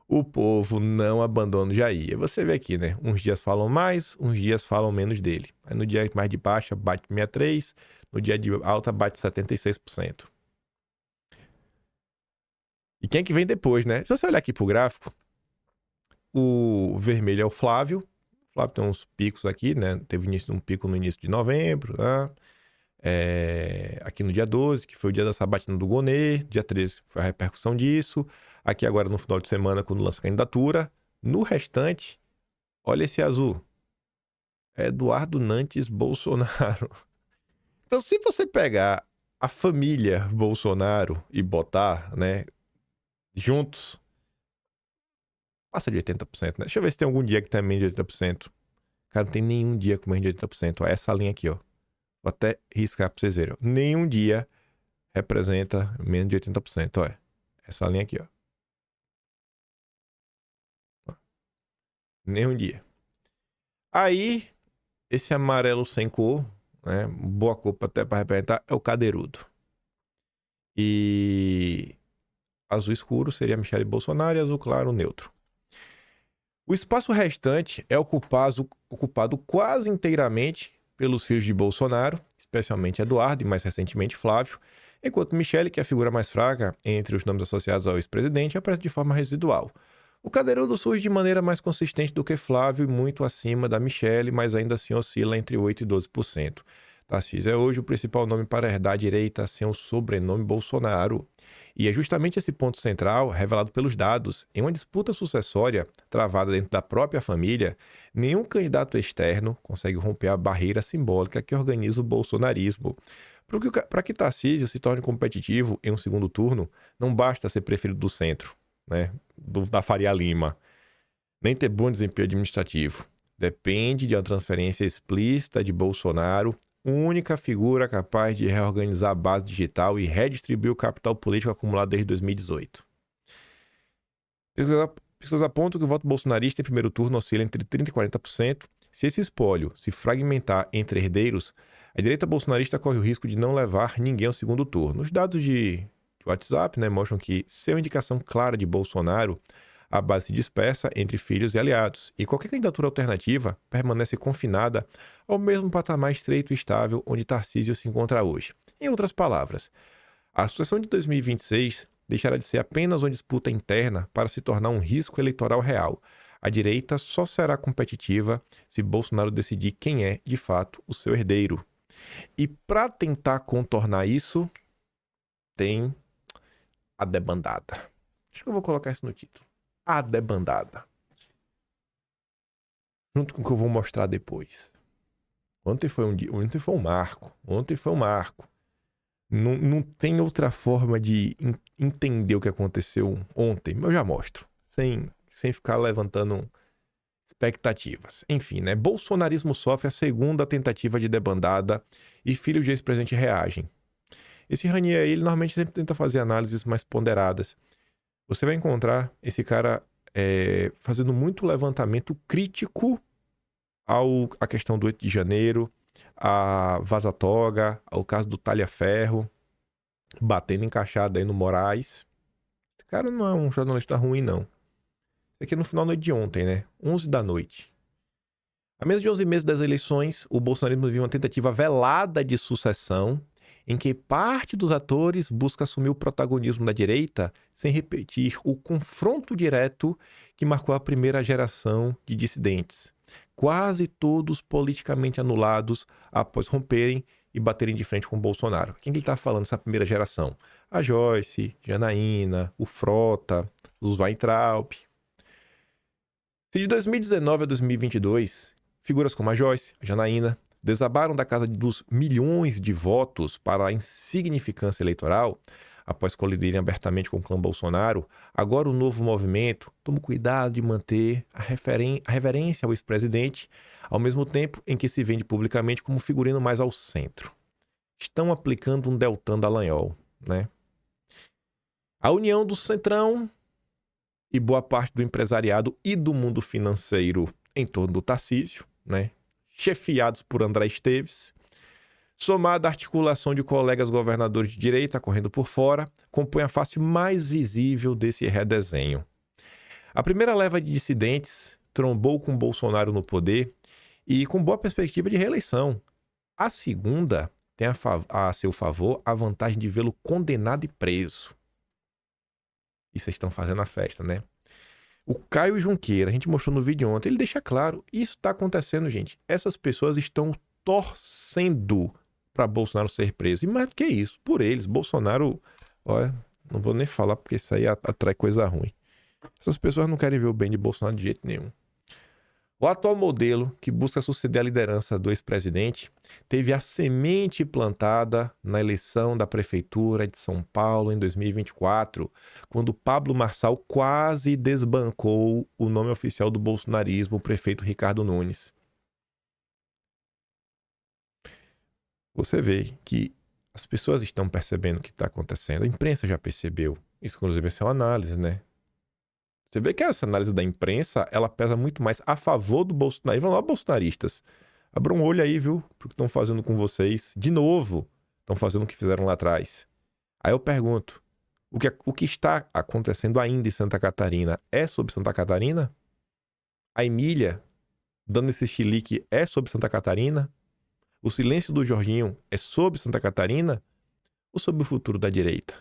O povo não abandona o Jair. Você vê aqui, né? Uns dias falam mais, uns dias falam menos dele. Aí no dia mais de baixa bate 63%, no dia de alta bate 76%. E quem é que vem depois, né? Se você olhar aqui pro gráfico, o vermelho é o Flávio. O Flávio tem uns picos aqui, né? Teve um pico no início de novembro, né? Aqui no dia 12, que foi o dia da sabatina do Gonê. Dia 13 foi a repercussão disso. Aqui agora no final de semana, quando lança a candidatura. No restante, olha esse azul. Eduardo Nantes Bolsonaro. Então, se você pegar a família Bolsonaro e botar, né, juntos, passa de 80%, né? Deixa eu ver se tem algum dia que tem menos de 80%. Cara, não tem nenhum dia com menos de 80%. Ó, essa linha aqui, ó. Vou até riscar pra vocês verem, ó. Nenhum dia representa menos de 80%, ó. Essa linha aqui, ó. Nenhum dia. Aí, esse amarelo sem cor, né? Boa cor até para representar é o cadeirudo. E azul escuro seria Michele Bolsonaro e azul claro neutro. O espaço restante é ocupado quase inteiramente pelos filhos de Bolsonaro, especialmente Eduardo e mais recentemente Flávio, enquanto Michele, que é a figura mais fraca entre os nomes associados ao ex-presidente, aparece de forma residual. O cadeirudo surge de maneira mais consistente do que Flávio e muito acima da Michele, mas ainda assim oscila entre 8% e 12%. Tarcísio é hoje o principal nome para herdar a direita sem o sobrenome Bolsonaro. E é justamente esse ponto central, revelado pelos dados. Em uma disputa sucessória travada dentro da própria família, nenhum candidato externo consegue romper a barreira simbólica que organiza o bolsonarismo. Para que Tarcísio se torne competitivo em um segundo turno, não basta ser preferido do centro, né, da Faria Lima, nem ter bom desempenho administrativo. Depende de uma transferência explícita de Bolsonaro, única figura capaz de reorganizar a base digital e redistribuir o capital político acumulado desde 2018. Pesquisas apontam que o voto bolsonarista em primeiro turno oscila entre 30% e 40%. Se esse espólio se fragmentar entre herdeiros, a direita bolsonarista corre o risco de não levar ninguém ao segundo turno. Os dados de WhatsApp, né, mostram que, sem uma indicação clara de Bolsonaro, a base se dispersa entre filhos e aliados, e qualquer candidatura alternativa permanece confinada ao mesmo patamar estreito e estável onde Tarcísio se encontra hoje. Em outras palavras, a sucessão de 2026 deixará de ser apenas uma disputa interna para se tornar um risco eleitoral real. A direita só será competitiva se Bolsonaro decidir quem é, de fato, o seu herdeiro. E para tentar contornar isso, tem a debandada. Acho que eu vou colocar isso no título. A debandada. Junto com o que eu vou mostrar depois. Ontem foi um marco. Não tem outra forma de entender o que aconteceu ontem. Mas eu já mostro. Sem ficar levantando expectativas. Enfim, né? Bolsonarismo sofre a segunda tentativa de debandada e filhos de ex-presidente reagem. Esse Ranier aí, ele normalmente sempre tenta fazer análises mais ponderadas. Você vai encontrar esse cara fazendo muito levantamento crítico à questão do 8 de janeiro, a Vaza Toga, ao caso do Talhaferro, batendo encaixado aí no Moraes. Esse cara não é um jornalista ruim, não. Isso aqui é no final da noite de ontem, né? 11 da noite. A menos de 11 meses das eleições, o bolsonarismo viu uma tentativa velada de sucessão em que parte dos atores busca assumir o protagonismo da direita sem repetir o confronto direto que marcou a primeira geração de dissidentes, quase todos politicamente anulados após romperem e baterem de frente com Bolsonaro. Quem que ele está falando dessa primeira geração? A Joyce, Janaína, o Frota, os Weintraub. Se de 2019 a 2022, figuras como a Joyce, a Janaína, desabaram da casa dos milhões de votos para a insignificância eleitoral, após colidirem abertamente com o clã Bolsonaro, agora o novo movimento toma cuidado de manter a reverência ao ex-presidente, ao mesmo tempo em que se vende publicamente como figurino mais ao centro. Estão aplicando um Deltan Dallagnol, né? A união do Centrão e boa parte do empresariado e do mundo financeiro em torno do Tarcísio, né? Chefiados por André Esteves, somada à articulação de colegas governadores de direita correndo por fora, compõe a face mais visível desse redesenho. A primeira leva de dissidentes trombou com Bolsonaro no poder e com boa perspectiva de reeleição. A segunda tem a seu favor a vantagem de vê-lo condenado e preso. E vocês estão fazendo a festa, né? O Caio Junqueira, a gente mostrou no vídeo ontem, ele deixa claro, isso está acontecendo, gente. Essas pessoas estão torcendo para Bolsonaro ser preso. E mais do que isso, por eles, Bolsonaro, olha, não vou nem falar porque isso aí atrai coisa ruim. Essas pessoas não querem ver o bem de Bolsonaro de jeito nenhum. O atual modelo, que busca suceder a liderança do ex-presidente, teve a semente plantada na eleição da Prefeitura de São Paulo em 2024, quando Pablo Marçal quase desbancou o nome oficial do bolsonarismo, o prefeito Ricardo Nunes. Você vê que as pessoas estão percebendo o que está acontecendo. A imprensa já percebeu. Isso, inclusive, é uma análise, né? Você vê que essa análise da imprensa, ela pesa muito mais a favor do bolsonarismo, não bolsonaristas, Abram um olho aí, viu? Pro que estão fazendo com vocês. De novo, estão fazendo o que fizeram lá atrás. Aí eu pergunto, o que está acontecendo ainda em Santa Catarina é sobre Santa Catarina? A Emília, dando esse chilique, é sobre Santa Catarina? O silêncio do Jorginho é sobre Santa Catarina? Ou sobre o futuro da direita?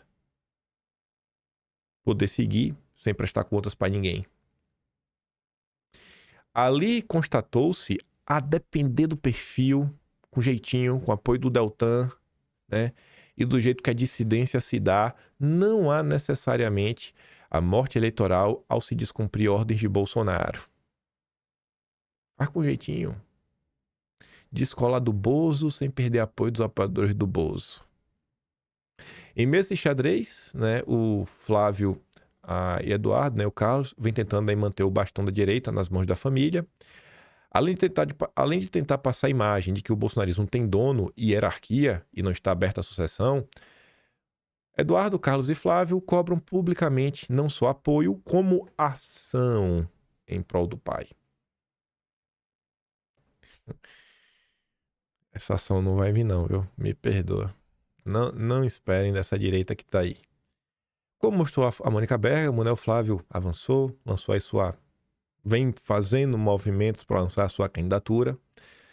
Poder seguir sem prestar contas para ninguém. Ali constatou-se, a depender do perfil, com jeitinho, com apoio do Deltan, né? E do jeito que a dissidência se dá, não há necessariamente a morte eleitoral ao se descumprir ordens de Bolsonaro. Faz com jeitinho. Descola do Bozo sem perder apoio dos apoiadores do Bozo. Em mesa de xadrez, né, o Flávio e Eduardo, né, o Carlos, vem tentando aí manter o bastão da direita nas mãos da família. Além de tentar passar a imagem de que o bolsonarismo tem dono e hierarquia e não está aberta à sucessão, Eduardo, Carlos e Flávio cobram publicamente não só apoio, como ação em prol do pai. Essa ação não vai vir não, viu? Me perdoa. Não esperem dessa direita que tá aí. Como mostrou a Mônica Bergamo, né, o Flávio avançou, lançou aí vem fazendo movimentos para lançar a sua candidatura.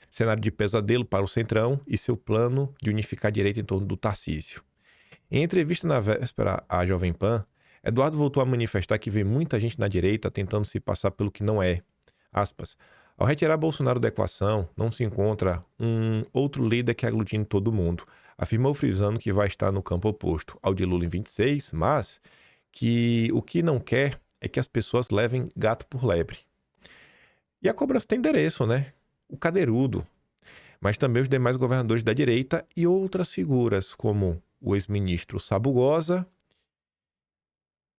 Cenário de pesadelo para o Centrão e seu plano de unificar a direita em torno do Tarcísio. Em entrevista na véspera à Jovem Pan, Eduardo voltou a manifestar que vê muita gente na direita tentando se passar pelo que não é. Aspas. Ao retirar Bolsonaro da equação, não se encontra um outro líder que aglutine todo mundo, afirmou frisando que vai estar no campo oposto ao de Lula em 26, mas que o que não quer é que as pessoas levem gato por lebre. E a cobrança tem endereço, né? O Cadeirudo, mas também os demais governadores da direita e outras figuras, como o ex-ministro Sabugosa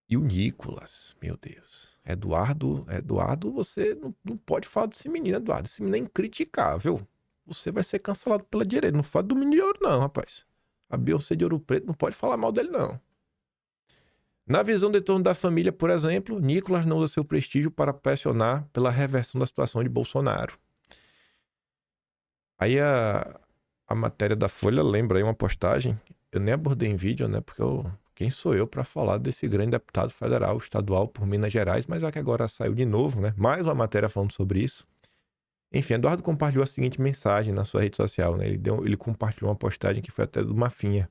e o Nicolas. Meu Deus. Eduardo, você não pode falar desse menino, Eduardo. Esse menino é incriticável. Você vai ser cancelado pela direita. Não fala do menino de ouro, não, rapaz. A Beyoncé de Ouro Preto não pode falar mal dele, não. Na visão de torno da família, por exemplo, Nicolas não usa seu prestígio para pressionar pela reversão da situação de Bolsonaro. Aí a matéria da Folha lembra aí uma postagem. Eu nem abordei em vídeo, né? Porque quem sou eu para falar desse grande deputado federal, estadual por Minas Gerais, mas é que agora saiu de novo, né? Mais uma matéria falando sobre isso. Enfim, Eduardo compartilhou a seguinte mensagem na sua rede social, né? Ele compartilhou uma postagem que foi até do Mafinha.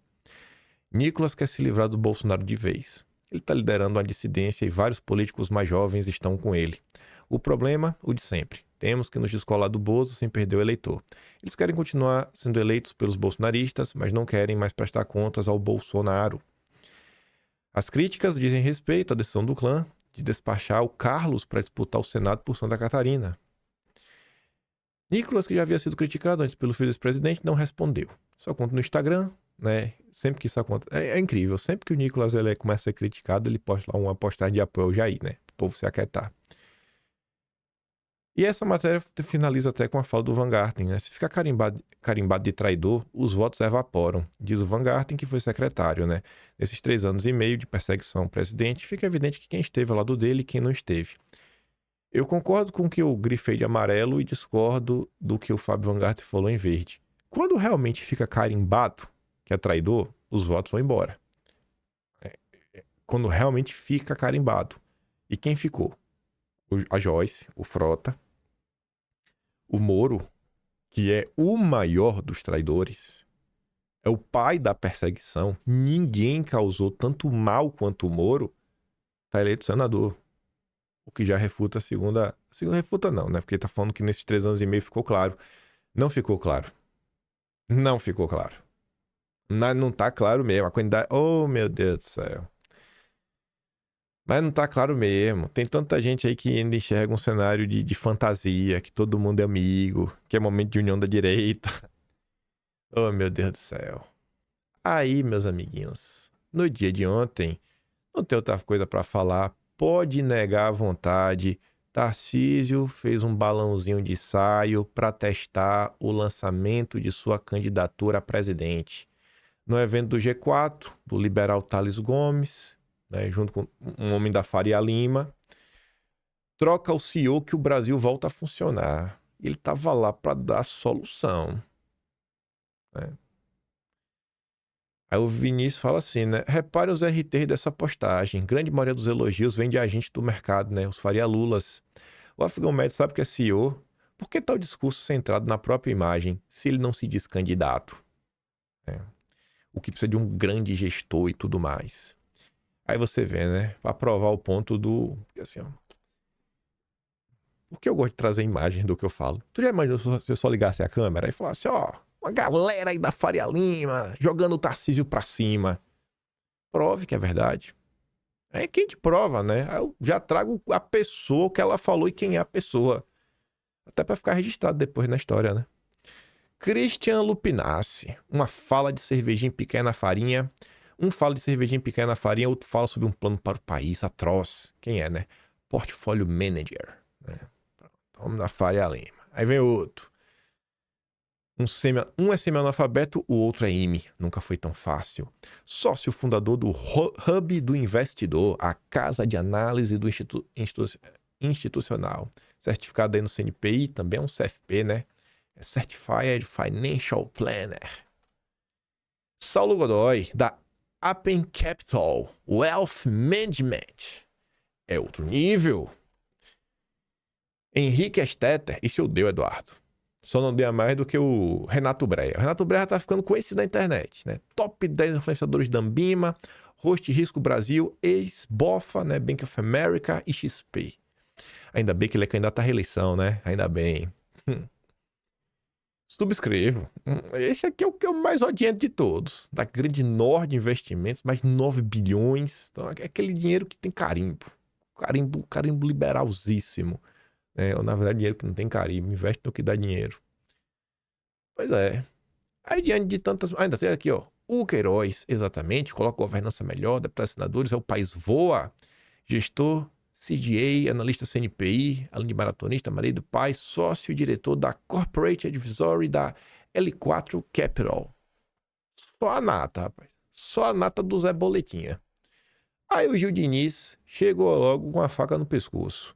Nicolas quer se livrar do Bolsonaro de vez. Ele está liderando uma dissidência e vários políticos mais jovens estão com ele. O problema, o de sempre. Temos que nos descolar do Bozo sem perder o eleitor. Eles querem continuar sendo eleitos pelos bolsonaristas, mas não querem mais prestar contas ao Bolsonaro. As críticas dizem respeito à decisão do clã de despachar o Carlos para disputar o Senado por Santa Catarina. Nicolas, que já havia sido criticado antes pelo filho do ex-presidente, não respondeu. Só conta no Instagram, né? Sempre que isso acontece. É incrível. Sempre que o Nicolas começa a ser criticado, ele posta lá uma postagem de apoio ao Jair, né? O povo se aquietar. E essa matéria finaliza até com a fala do Van Garten, né? Se ficar carimbado de traidor, os votos evaporam. Diz o Van Garten, que foi secretário, né? Nesses 3 anos e meio de perseguição ao presidente, fica evidente que quem esteve ao lado dele e quem não esteve. Eu concordo com o que eu grifei de amarelo e discordo do que o Fábio Van Garten falou em verde. Quando realmente fica carimbado, que é traidor, os votos vão embora. Quando realmente fica carimbado. E quem ficou? A Joyce, o Frota, o Moro, que é o maior dos traidores, é o pai da perseguição. Ninguém causou tanto mal quanto o Moro, tá eleito senador. O que já refuta a segunda... Refuta não, né? Porque ele tá falando que nesses 3 anos e meio ficou claro. Não ficou claro. Não ficou claro. Não tá claro mesmo. A quantidade... Oh, meu Deus do céu. Mas não tá claro mesmo. Tem tanta gente aí que ainda enxerga um cenário de fantasia, que todo mundo é amigo, que é momento de união da direita. Oh, meu Deus do céu. Aí, meus amiguinhos, no dia de ontem, não tem outra coisa pra falar. Pode negar à vontade. Tarcísio fez um balãozinho de ensaio para testar o lançamento de sua candidatura a presidente. No evento do G4, do liberal Thales Gomes, né, junto com um homem da Faria Lima, troca o CEO que o Brasil volta a funcionar. Ele tava lá para dar a solução, né? Aí o Vinícius fala assim, né? Repare os RTs dessa postagem. Grande maioria dos elogios vem de agente do mercado, né? Os Faria Lulas. O afegão médio sabe que é CEO. Por que tal discurso centrado na própria imagem se ele não se diz candidato? É. O que precisa de um grande gestor e tudo mais. Aí você vê, né? Pra provar o ponto do... Assim, ó. Por que eu gosto de trazer imagem do que eu falo? Tu já imaginou se eu só ligasse a câmera e falasse, ó, uma galera aí da Faria Lima jogando o Tarcísio pra cima. Prove que é verdade. É quem te prova, né? Eu já trago a pessoa que ela falou e quem é a pessoa. Até pra ficar registrado depois na história, né? Christian Lupinassi. Uma fala de cervejinha pequena na farinha. Um fala de cervejinha pequena na farinha, outro fala sobre um plano para o país atroz. Quem é, né? Portfólio Manager, né? Vamos da Faria Lima. Aí vem outro. Um é semi-analfabeto, o outro é IME. Nunca foi tão fácil. Sócio fundador do Hub do Investidor, a casa de análise do institucional. Certificado aí no CNPI, também é um CFP, né? É Certified Financial Planner. Saulo Godoy, da Appen Capital Wealth Management. É outro nível. Henrique Esteter, isso eu dei, Eduardo. Só não dei a mais do que o Renato Breia. O Renato Breia tá ficando conhecido na internet, né? Top 10 influenciadores da Ambima, Host Risco Brasil, ex-Bofa, né? Bank of America e XP. Ainda bem que ele é candidato à reeleição, né? Ainda bem. Subscrevo. Esse aqui é o que eu mais odiento de todos. Da grande Nord Investimentos, mais de 9 bilhões. Então, é aquele dinheiro que tem carimbo. Carimbo liberalzíssimo. Ou, na verdade, dinheiro que não tem carimbo. Investe no que dá dinheiro. Pois é. Aí, diante de tantas... ainda tem aqui, ó. O Queiroz, exatamente. Coloca governança melhor, deputados e senadores. É o país voa. Gestor... CGA, analista CNPI, além de maratonista, marido, pai, sócio e diretor da Corporate Advisory da L4 Capital. Só a nata, rapaz. Só a nata do Zé Boletinha. Aí o Gil Diniz chegou logo com a faca no pescoço.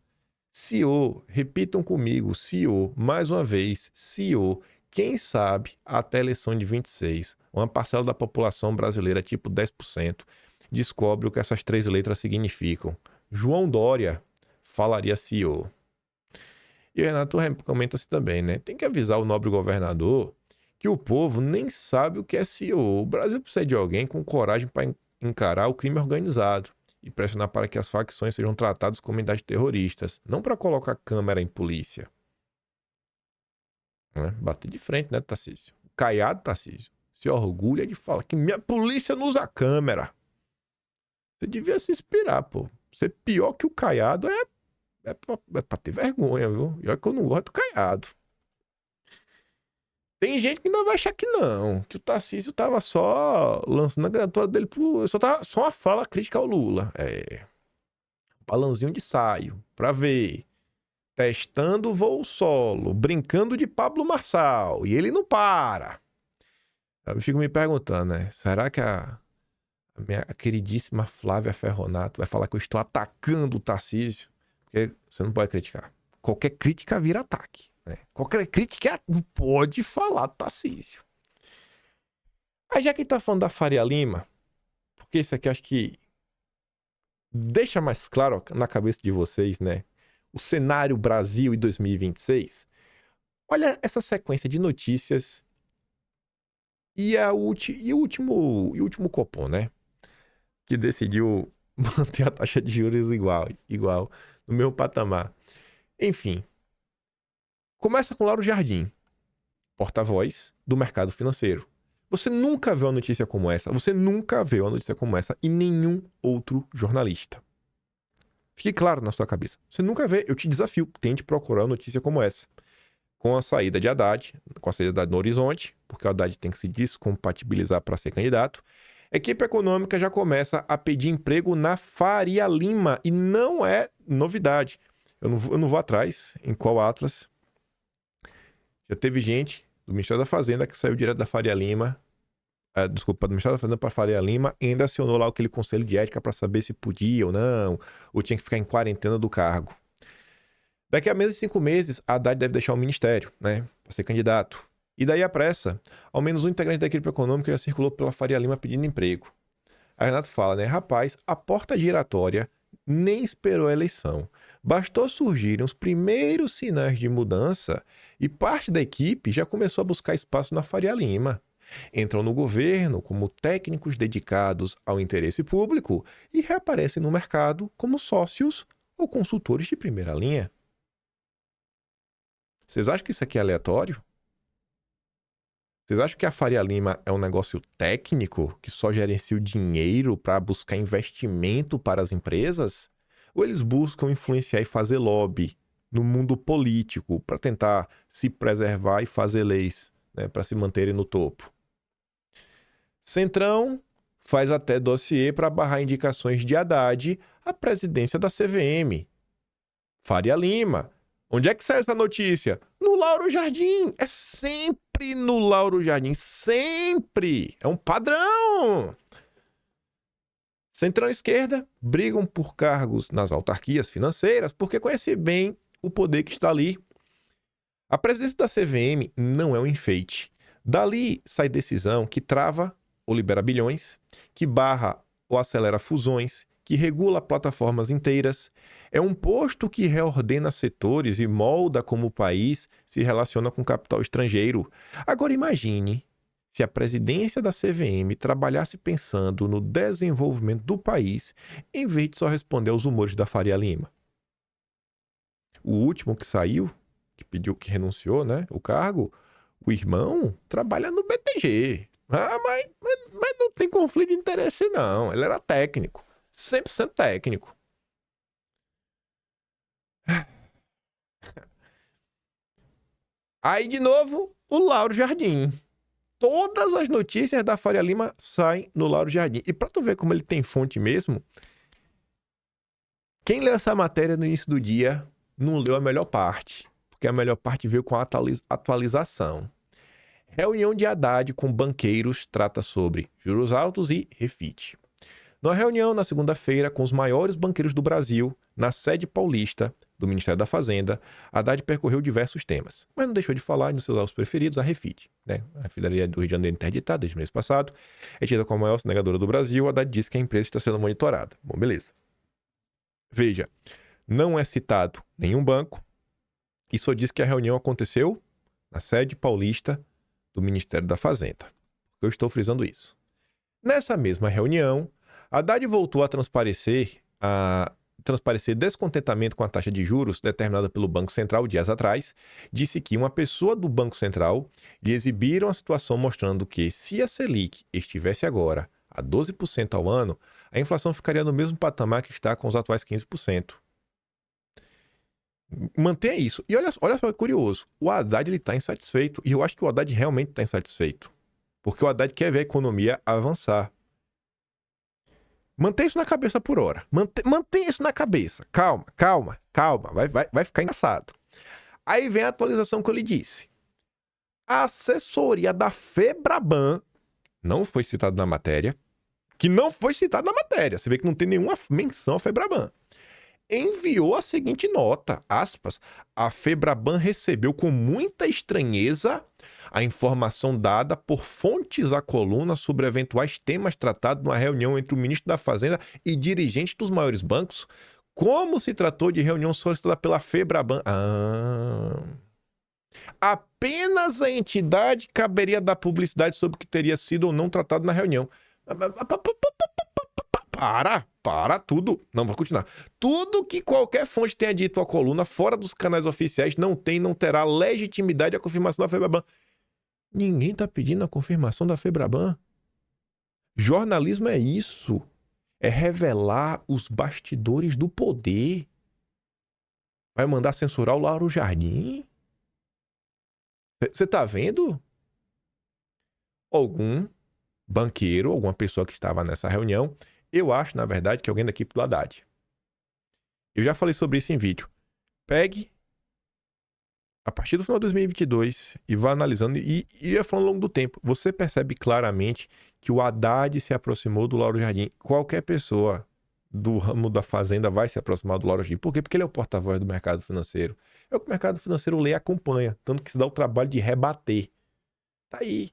CEO, repitam comigo, CEO, mais uma vez, CEO, quem sabe até a eleição de 26, uma parcela da população brasileira, tipo 10%, descobre o que essas 3 letras significam. João Dória falaria CEO. E o Renato comenta-se também, né? Tem que avisar o nobre governador que o povo nem sabe o que é CEO. O Brasil precisa de alguém com coragem para encarar o crime organizado e pressionar para que as facções sejam tratadas como entidades terroristas, não para colocar câmera em polícia. Né? Bater de frente, né, Tarcísio? O Caiado, Tarcísio, se orgulha de falar que minha polícia não usa câmera. Você devia se inspirar, pô. Ser pior que o Caiado é pra ter vergonha, viu? E olha que eu não gosto do Caiado. Tem gente que ainda vai achar que não, que o Tarcísio tava só lançando a candidatura dele pro... Só uma fala crítica ao Lula. Balãozinho de saio, pra ver. Testando voo solo, brincando de Pablo Marçal. E ele não para. Eu fico me perguntando, né? Será que a minha queridíssima Flávia Ferronato vai falar que eu estou atacando o Tarcísio? Porque você não pode criticar. Qualquer crítica vira ataque. Né? Qualquer crítica pode falar do Tarcísio. Aí já que tá falando da Faria Lima, porque isso aqui acho que deixa mais claro na cabeça de vocês, né? O cenário Brasil em 2026. Olha essa sequência de notícias e o último Copom, né? Que decidiu manter a taxa de juros igual, no mesmo patamar. Enfim, começa com Lauro Jardim, porta-voz do mercado financeiro. Você nunca vê uma notícia como essa, em nenhum outro jornalista. Fique claro na sua cabeça. Você nunca vê, eu te desafio, tente procurar uma notícia como essa. Com a saída de Haddad, no horizonte, porque o Haddad tem que se descompatibilizar para ser candidato, a equipe econômica já começa a pedir emprego na Faria Lima. E não é novidade. Eu não vou atrás em qual Atlas. Já teve gente do Ministério da Fazenda que saiu direto da Faria Lima. Do Ministério da Fazenda para Faria Lima e ainda acionou lá aquele conselho de ética para saber se podia ou não, ou tinha que ficar em quarentena do cargo. Daqui a menos de 5 meses, a Haddad deve deixar o ministério, né? Para ser candidato. E daí a pressa, ao menos um integrante da equipe econômica já circulou pela Faria Lima pedindo emprego. A Renato fala, né? Rapaz, a porta giratória nem esperou a eleição. Bastou surgirem os primeiros sinais de mudança e parte da equipe já começou a buscar espaço na Faria Lima. Entram no governo como técnicos dedicados ao interesse público e reaparecem no mercado como sócios ou consultores de primeira linha. Vocês acham que isso aqui é aleatório? Vocês acham que a Faria Lima é um negócio técnico que só gerencia o dinheiro para buscar investimento para as empresas? Ou eles buscam influenciar e fazer lobby no mundo político para tentar se preservar e fazer leis, né, para se manterem no topo? Centrão faz até dossiê para barrar indicações de Haddad à presidência da CVM. Faria Lima. Onde é que sai essa notícia? No Lauro Jardim. É sempre no Lauro Jardim. Sempre. É um padrão. Centrão e esquerda brigam por cargos nas autarquias financeiras porque conhecem bem o poder que está ali. A presidência da CVM não é um enfeite. Dali sai decisão que trava ou libera bilhões, que barra ou acelera fusões, que regula plataformas inteiras. É um posto que reordena setores e molda como o país se relaciona com capital estrangeiro. Agora imagine se a presidência da CVM trabalhasse pensando no desenvolvimento do país, em vez de só responder aos humores da Faria Lima. O último que saiu, que pediu, que renunciou, né, o cargo, o irmão trabalha no BTG. Mas não tem conflito de interesse, não. Ele era técnico. 100% técnico. Aí, de novo, o Lauro Jardim. Todas as notícias da Faria Lima saem no Lauro Jardim. E pra tu ver como ele tem fonte mesmo, quem leu essa matéria no início do dia não leu a melhor parte. Porque a melhor parte veio com a atualização. Reunião de Haddad com banqueiros trata sobre juros altos e refit. Numa reunião na segunda-feira com os maiores banqueiros do Brasil, na sede paulista do Ministério da Fazenda, Haddad percorreu diversos temas, mas não deixou de falar nos seus alvos preferidos, a Refit. Né? A refinaria do Rio de Janeiro interditada desde o mês passado, é tida como a maior sonegadora do Brasil. Haddad disse que a empresa está sendo monitorada. Bom, beleza. Veja, não é citado nenhum banco e só diz que a reunião aconteceu na sede paulista do Ministério da Fazenda. Eu estou frisando isso. Nessa mesma reunião, Haddad voltou a transparecer descontentamento com a taxa de juros determinada pelo Banco Central dias atrás. Disse que uma pessoa do Banco Central lhe exibiram a situação mostrando que, se a Selic estivesse agora a 12% ao ano, a inflação ficaria no mesmo patamar que está com os atuais 15%. Mantenha isso. E olha só que curioso. O Haddad está insatisfeito. E eu acho que o Haddad realmente está insatisfeito. Porque o Haddad quer ver a economia avançar. Mantenha isso na cabeça por hora. Mantenha isso na cabeça. Calma. Vai ficar engraçado. Aí vem a atualização que eu lhe disse. A assessoria da Febraban, não foi citado na matéria, Você vê que não tem nenhuma menção à Febraban. Enviou a seguinte nota, aspas, a Febraban recebeu com muita estranheza a informação dada por fontes à coluna sobre eventuais temas tratados numa reunião entre o ministro da Fazenda e dirigentes dos maiores bancos, como se tratou de reunião solicitada pela Febraban. Apenas a entidade caberia dar publicidade sobre o que teria sido ou não tratado na reunião. Para tudo. Não, vou continuar. Tudo que qualquer fonte tenha dito à coluna fora dos canais oficiais não terá legitimidade a confirmação da Febraban. Ninguém tá pedindo a confirmação da Febraban. Jornalismo é isso. É revelar os bastidores do poder. Vai mandar censurar o Lauro Jardim? Você tá vendo? Algum banqueiro, alguma pessoa que estava nessa reunião, eu acho, na verdade, que alguém da equipe do Haddad. Eu já falei sobre isso em vídeo. Pegue a partir do final de 2022 e vá analisando e ia falando ao longo do tempo. Você percebe claramente que o Haddad se aproximou do Lauro Jardim. Qualquer pessoa do ramo da fazenda vai se aproximar do Lauro Jardim. Por quê? Porque ele é o porta-voz do mercado financeiro. É o que o mercado financeiro lê e acompanha, tanto que se dá o trabalho de rebater. Tá aí.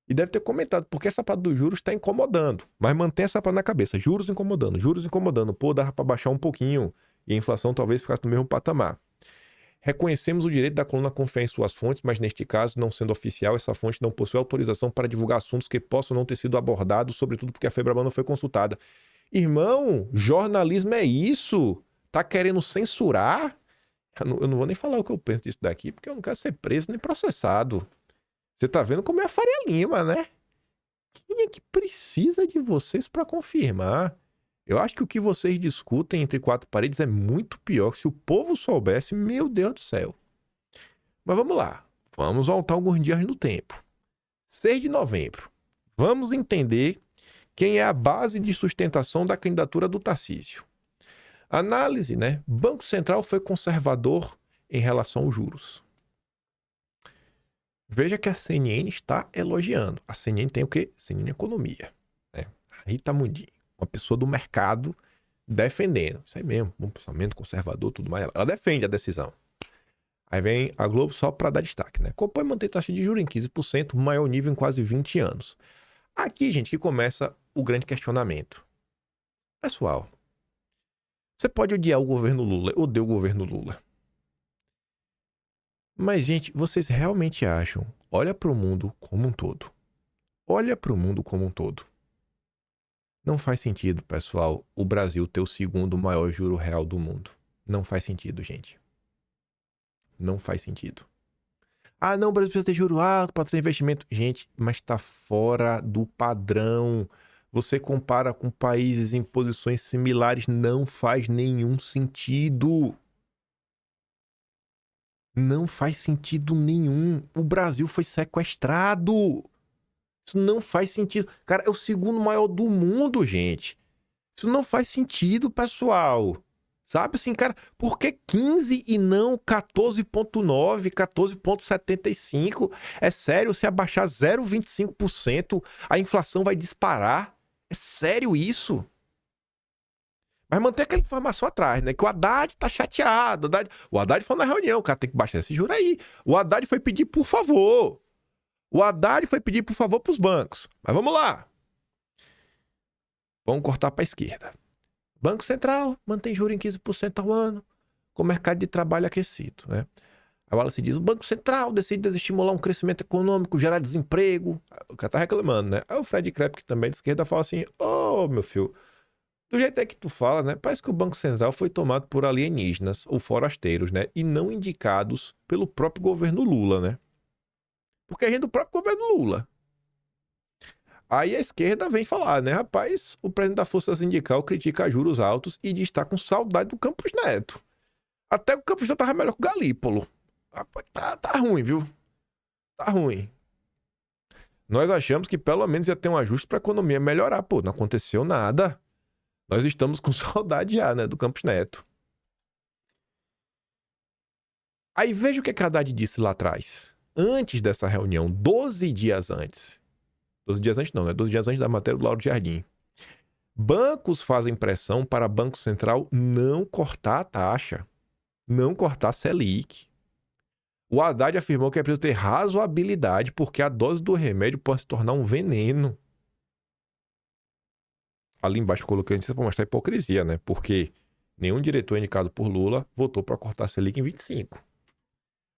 E deve ter comentado, porque essa parte dos juros está incomodando. Mas mantém essa parte na cabeça. Juros incomodando. Pô, dava para baixar um pouquinho e a inflação talvez ficasse no mesmo patamar. Reconhecemos o direito da coluna confiar em suas fontes, mas neste caso, não sendo oficial, essa fonte não possui autorização para divulgar assuntos que possam não ter sido abordados, sobretudo porque a Febraban não foi consultada. Irmão, jornalismo é isso? Tá querendo censurar? Eu não vou nem falar o que eu penso disso daqui, porque eu não quero ser preso nem processado. Você tá vendo como é a Faria Lima, né? Quem é que precisa de vocês para confirmar? Eu acho que o que vocês discutem entre quatro paredes é muito pior. Se o povo soubesse, meu Deus do céu. Mas vamos lá. Vamos voltar alguns dias no tempo. 6 de novembro. Vamos entender quem é a base de sustentação da candidatura do Tarcísio. Análise, né? Banco Central foi conservador em relação aos juros. Veja que a CNN está elogiando. A CNN tem o quê? CNN Economia. Né? A Rita Mundi, uma pessoa do mercado, defendendo. Isso aí mesmo, um pensamento conservador, tudo mais. Ela defende a decisão. Aí vem a Globo só para dar destaque, né? Compõe manter taxa de juros em 15%, maior nível em quase 20 anos. Aqui, gente, que começa o grande questionamento. Pessoal, você pode odiar o governo Lula, eu odeio o governo Lula. Mas, gente, vocês realmente acham? Olha para o mundo como um todo. Olha para o mundo como um todo. Não faz sentido, pessoal, o Brasil ter o segundo maior juro real do mundo. Não faz sentido, gente. Não faz sentido. Ah, não, o Brasil precisa ter juro alto para ter investimento. Gente, mas está fora do padrão. Você compara com países em posições similares, não faz nenhum sentido. Não faz sentido nenhum. O Brasil foi sequestrado. Isso não faz sentido. Cara, é o segundo maior do mundo, gente. Isso não faz sentido, pessoal. Sabe assim, cara, por que 15 e não 14,9, 14,75? É sério, se abaixar 0,25%, a inflação vai disparar? É sério isso? Mas manter aquela informação atrás, né? Que o Haddad tá chateado. O Haddad foi na reunião, o cara tem que baixar esse juro aí. O Haddad foi pedir por favor. O Haddad foi pedir por favor pros bancos. Mas vamos lá. Vamos cortar para a esquerda. Banco Central mantém juros em 15% ao ano, com o mercado de trabalho aquecido, né? A Wallace diz, o Banco Central decide desestimular um crescimento econômico, gerar desemprego. O cara tá reclamando, né? Aí o Fred Krepp, que também é de esquerda, fala assim, ô, meu filho, do jeito é que tu fala, né? Parece que o Banco Central foi tomado por alienígenas ou forasteiros, né? E não indicados pelo próprio governo Lula, né? Porque a gente é do próprio governo Lula. Aí a esquerda vem falar, né? Rapaz, o presidente da Força Sindical critica juros altos e diz estar com saudade do Campos Neto. Até o Campos Neto tava melhor que o Galípolo. Rapaz, tá ruim, viu? Tá ruim. Nós achamos que pelo menos ia ter um ajuste pra economia melhorar. Pô, não aconteceu nada. Nós estamos com saudade já, né? Do Campos Neto. Aí veja o que a Haddad disse lá atrás. Antes dessa reunião, 12 dias antes. 12 dias antes não, né? 12 dias antes da matéria do Lauro Jardim. Bancos fazem pressão para Banco Central não cortar a taxa. Não cortar a Selic. O Haddad afirmou que é preciso ter razoabilidade porque a dose do remédio pode se tornar um veneno. Ali embaixo eu coloquei isso para mostrar a hipocrisia, né? Porque nenhum diretor indicado por Lula votou para cortar a Selic em 25.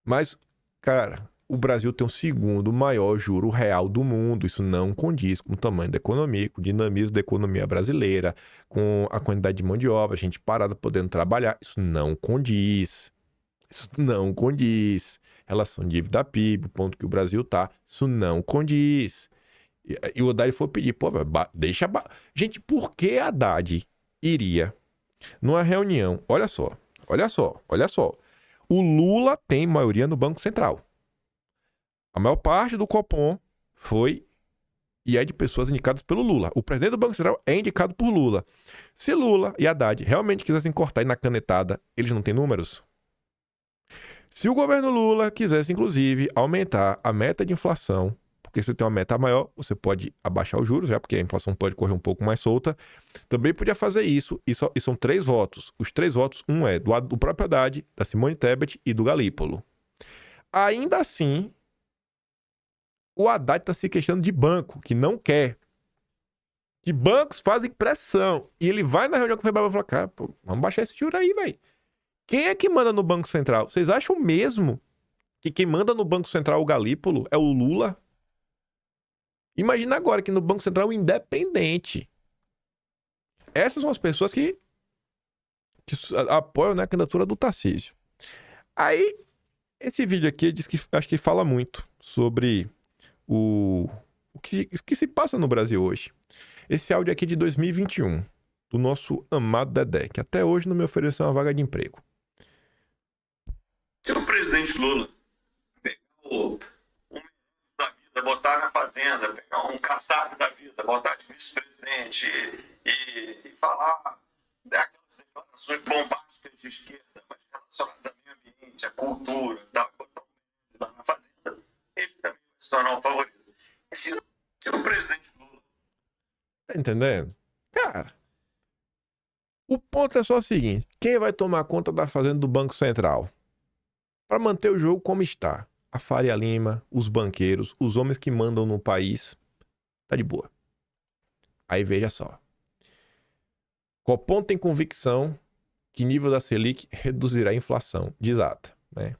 Mas, cara, o Brasil tem o segundo maior juro real do mundo. Isso não condiz com o tamanho da economia, com o dinamismo da economia brasileira, com a quantidade de mão de obra, gente parada podendo trabalhar. Isso não condiz. Isso não condiz. Relação dívida PIB, o ponto que o Brasil tá, isso não condiz. E o Haddad foi pedir, pô, deixa... Gente, por que a Haddad iria numa reunião? Olha só. O Lula tem maioria no Banco Central. A maior parte do Copom foi e é de pessoas indicadas pelo Lula. O presidente do Banco Central é indicado por Lula. Se Lula e Haddad realmente quisessem cortar aí na canetada, eles não têm números? Se o governo Lula quisesse, inclusive, aumentar a meta de inflação, porque se tem uma meta maior, você pode abaixar os juros, já porque a inflação pode correr um pouco mais solta. Também podia fazer isso, e são 3 votos. Os 3 votos, um é do próprio Haddad, da Simone Tebet e do Galípolo. Ainda assim, o Haddad está se queixando de banco, que não quer. Que bancos fazem pressão. E ele vai na reunião com o Febraban e fala, cara, pô, vamos baixar esse juro aí, velho. Quem é que manda no Banco Central? Vocês acham mesmo que quem manda no Banco Central é o Galípolo? É o Lula? Imagina agora que no Banco Central é o independente. Essas são as pessoas que apoiam, né, a candidatura do Tarcísio. Aí, esse vídeo aqui diz que acho que fala muito sobre o que se passa no Brasil hoje. Esse áudio aqui é de 2021, do nosso amado Dedé, que até hoje não me ofereceu uma vaga de emprego. Se o presidente Lula pegar um da vida, botar na fazenda, pegar um caçado da vida, botar de vice-presidente e falar daquelas declarações bombásticas de esquerda, mas relacionadas ao meio ambiente, à cultura, tal, botar na fazenda, ele também vai se tornar o favorito. E se o presidente Lula... Tá entendendo? Cara, o ponto é só o seguinte, quem vai tomar conta da fazenda do Banco Central? Para manter o jogo como está, a Faria Lima, os banqueiros, os homens que mandam no país, tá de boa. Aí veja só. Copom tem convicção que nível da Selic reduzirá a inflação. Desata, né?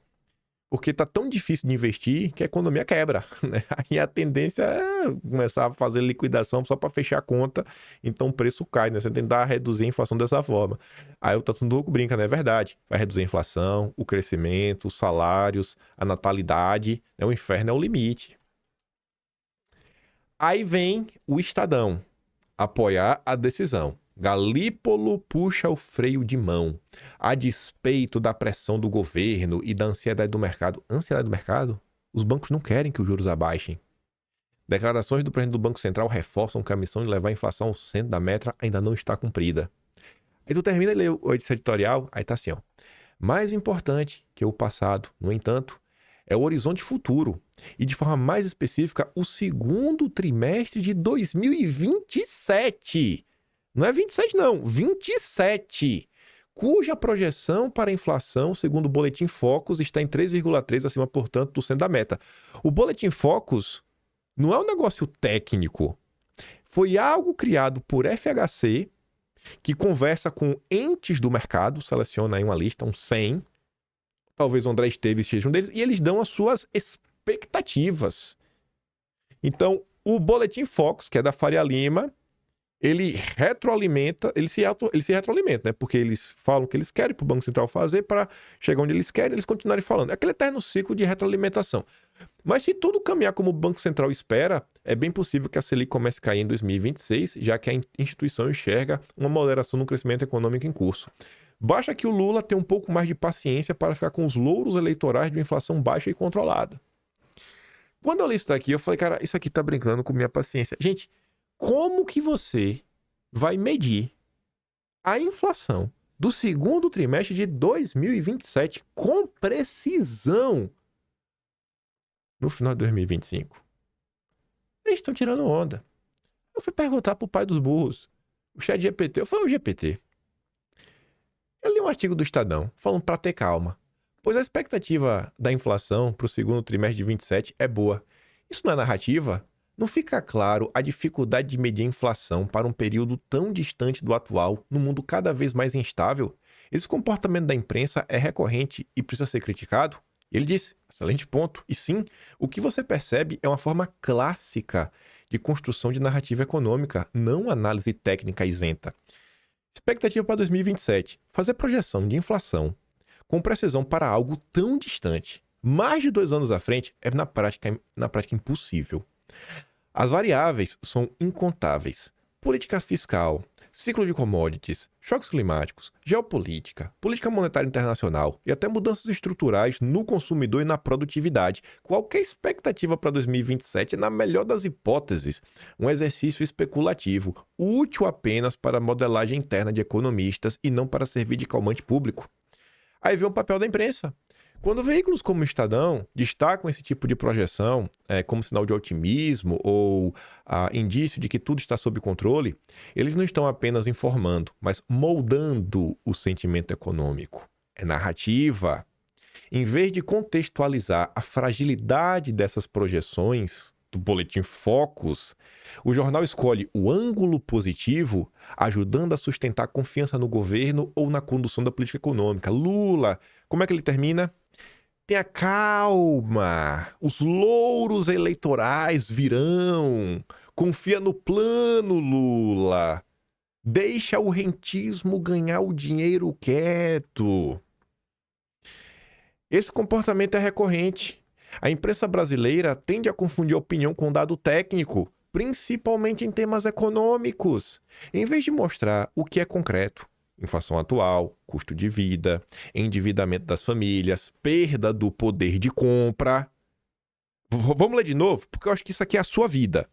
Porque tá tão difícil de investir que a economia quebra, né? Aí a tendência é começar a fazer liquidação só para fechar a conta, então o preço cai, né? Você tentar reduzir a inflação dessa forma. Aí o Tatu Louco brinca, não é verdade? Vai reduzir a inflação, o crescimento, os salários, a natalidade, né? O inferno é o limite. Aí vem o Estadão apoiar a decisão. Galípolo puxa o freio de mão, a despeito da pressão do governo e da ansiedade do mercado. Ansiedade do mercado? Os bancos não querem que os juros abaixem. Declarações do presidente do Banco Central reforçam que a missão de levar a inflação ao centro da meta ainda não está cumprida. Aí tu termina de ler o editorial, aí tá assim, ó. Mais importante que o passado, no entanto, é o horizonte futuro e, de forma mais específica, o segundo trimestre de 2027. Não é 27 não, 27, cuja projeção para a inflação, segundo o Boletim Focus, está em 3,3 acima, portanto, do centro da meta. O Boletim Focus não é um negócio técnico. Foi algo criado por FHC, que conversa com entes do mercado, seleciona aí uma lista, uns 100, talvez o André Esteves seja um deles, e eles dão as suas expectativas. Então, o Boletim Focus, que é da Faria Lima, ele retroalimenta, ele se retroalimenta, né? Porque eles falam o que eles querem para o Banco Central fazer para chegar onde eles querem, eles continuarem falando. É aquele eterno ciclo de retroalimentação. Mas se tudo caminhar como o Banco Central espera, é bem possível que a Selic comece a cair em 2026, já que a instituição enxerga uma moderação no crescimento econômico em curso. Basta que o Lula tenha um pouco mais de paciência para ficar com os louros eleitorais de uma inflação baixa e controlada. Quando eu li isso daqui, eu falei, cara, isso aqui tá brincando com minha paciência. Gente, como que você vai medir a inflação do segundo trimestre de 2027 com precisão no final de 2025? Eles estão tirando onda. Eu fui perguntar pro pai dos burros, o ChatGPT, eu falei, o GPT. Eu li um artigo do Estadão falando para ter calma, pois a expectativa da inflação para o segundo trimestre de 27 é boa. Isso não é narrativa? Não fica claro a dificuldade de medir a inflação para um período tão distante do atual, num mundo cada vez mais instável? Esse comportamento da imprensa é recorrente e precisa ser criticado? Ele disse, excelente ponto. E sim, o que você percebe é uma forma clássica de construção de narrativa econômica, não análise técnica isenta. Expectativa para 2027. Fazer projeção de inflação com precisão para algo tão distante, mais de 2 anos à frente, é na prática impossível. As variáveis são incontáveis. Política fiscal, ciclo de commodities, choques climáticos, geopolítica, política monetária internacional e até mudanças estruturais no consumidor e na produtividade. Qualquer expectativa para 2027 é, na melhor das hipóteses, um exercício especulativo, útil apenas para a modelagem interna de economistas e não para servir de calmante público. Aí vem o papel da imprensa. Quando veículos como o Estadão destacam esse tipo de projeção como sinal de otimismo ou indício de que tudo está sob controle, eles não estão apenas informando, mas moldando o sentimento econômico. É narrativa. Em vez de contextualizar a fragilidade dessas projeções do Boletim Focus, o jornal escolhe o ângulo positivo, ajudando a sustentar a confiança no governo ou na condução da política econômica. Lula, como é que ele termina? Tenha calma, os louros eleitorais virão. Confia no plano, Lula. Deixa o rentismo ganhar o dinheiro quieto. Esse comportamento é recorrente. A imprensa brasileira tende a confundir opinião com dado técnico, principalmente em temas econômicos, em vez de mostrar o que é concreto. Inflação atual, custo de vida, endividamento das famílias, perda do poder de compra. Vamos ler de novo, porque eu acho que isso aqui é a sua vida.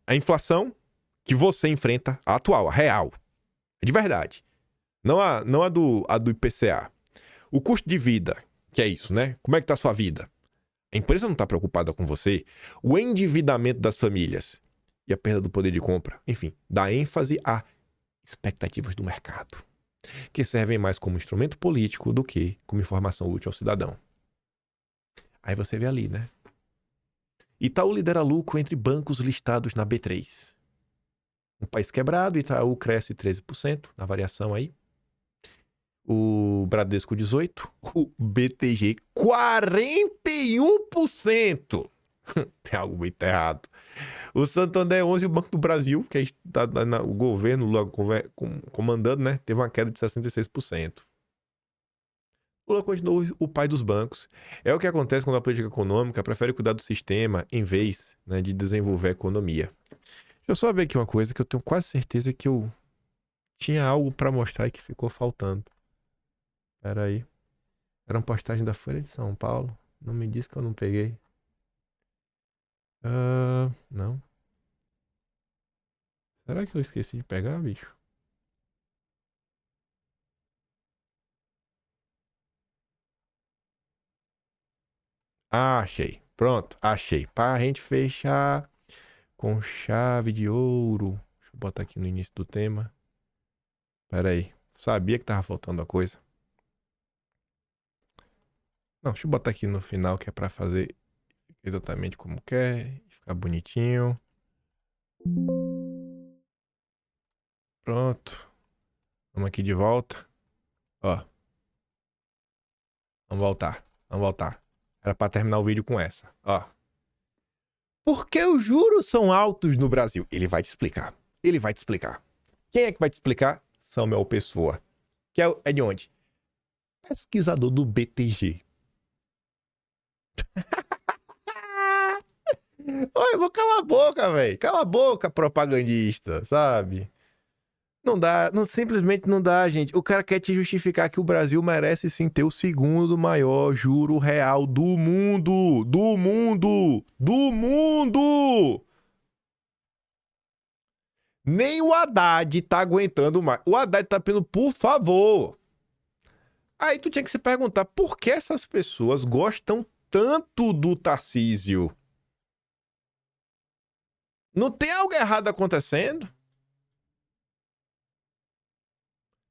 A inflação que você enfrenta, a atual, a real, é de verdade. Não a do IPCA. O custo de vida, que é isso, né? Como é que tá a sua vida? A empresa não está preocupada com você. O endividamento das famílias e a perda do poder de compra. Enfim, dá ênfase a expectativas do mercado, que servem mais como instrumento político do que como informação útil ao cidadão. Aí você vê ali, né? Itaú lidera lucro entre bancos listados na B3. Um país quebrado, Itaú cresce 13% na variação aí. O Bradesco 18%, o BTG 41%. Tem algo muito errado. O Santander 11%, o Banco do Brasil, que está o governo Lula comandando, né? Teve uma queda de 66%. Lula continuou o pai dos bancos. É o que acontece quando a política econômica prefere cuidar do sistema em vez, né, de desenvolver a economia. Deixa eu só ver aqui uma coisa que eu tenho quase certeza que eu tinha algo para mostrar e que ficou faltando. Pera aí. Era uma postagem da Folha de São Paulo. Não me diz que eu não peguei. Não. Será que eu esqueci de pegar, bicho? Achei. Pronto, achei. Pra gente fechar com chave de ouro. Deixa eu botar aqui no início do tema. Pera aí. Sabia que tava faltando a coisa. Não, deixa eu botar aqui no final que é pra fazer exatamente como quer. Ficar bonitinho. Pronto. Vamos aqui de volta. Ó. Vamos voltar. Era pra terminar o vídeo com essa. Ó. Por que os juros são altos no Brasil? Ele vai te explicar. Quem é que vai te explicar? Samuel Pessoa. Que é de onde? Pesquisador do BTG. Oi, vou calar a boca, velho. Cala a boca, propagandista, sabe? Não dá, simplesmente não dá, gente. O cara quer te justificar que o Brasil merece sim ter o segundo maior juro real do mundo. Nem o Haddad tá aguentando mais. O Haddad tá pedindo, por favor. Aí tu tinha que se perguntar por que essas pessoas gostam tanto do Tarcísio. Não tem algo errado acontecendo?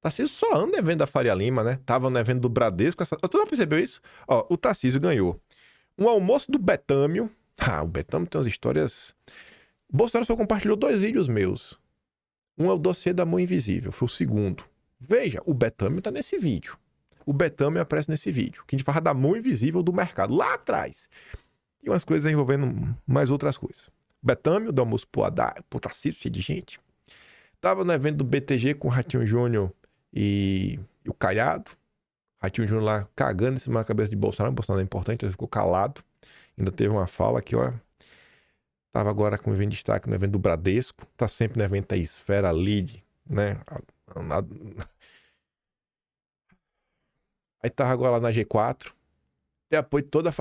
Tarcísio só anda no evento da Faria Lima, né? Tava no evento do Bradesco. Tu não percebeu isso? Ó, o Tarcísio ganhou um almoço do Betâmio. O Betâmio tem umas histórias... O Bolsonaro só compartilhou 2 vídeos meus. Um é o dossiê da mão invisível, foi o segundo. Veja, o Betâmio tá nesse vídeo. O Betâmio aparece nesse vídeo, que a gente fala da mão invisível do mercado, lá atrás. E umas coisas envolvendo mais outras coisas. Betâmio, do almoço pro Tarcísio, cheio de gente. Tava no evento do BTG com o Ratinho Júnior e o Caiado. Ratinho Júnior lá cagando em cima da cabeça de Bolsonaro. Bolsonaro é importante, ele ficou calado. Ainda teve uma fala aqui, ó. Tava agora com o evento de destaque no evento do Bradesco. Tá sempre no evento da Esfera Lead, né? Aí tava agora lá na G4. Tem apoio de toda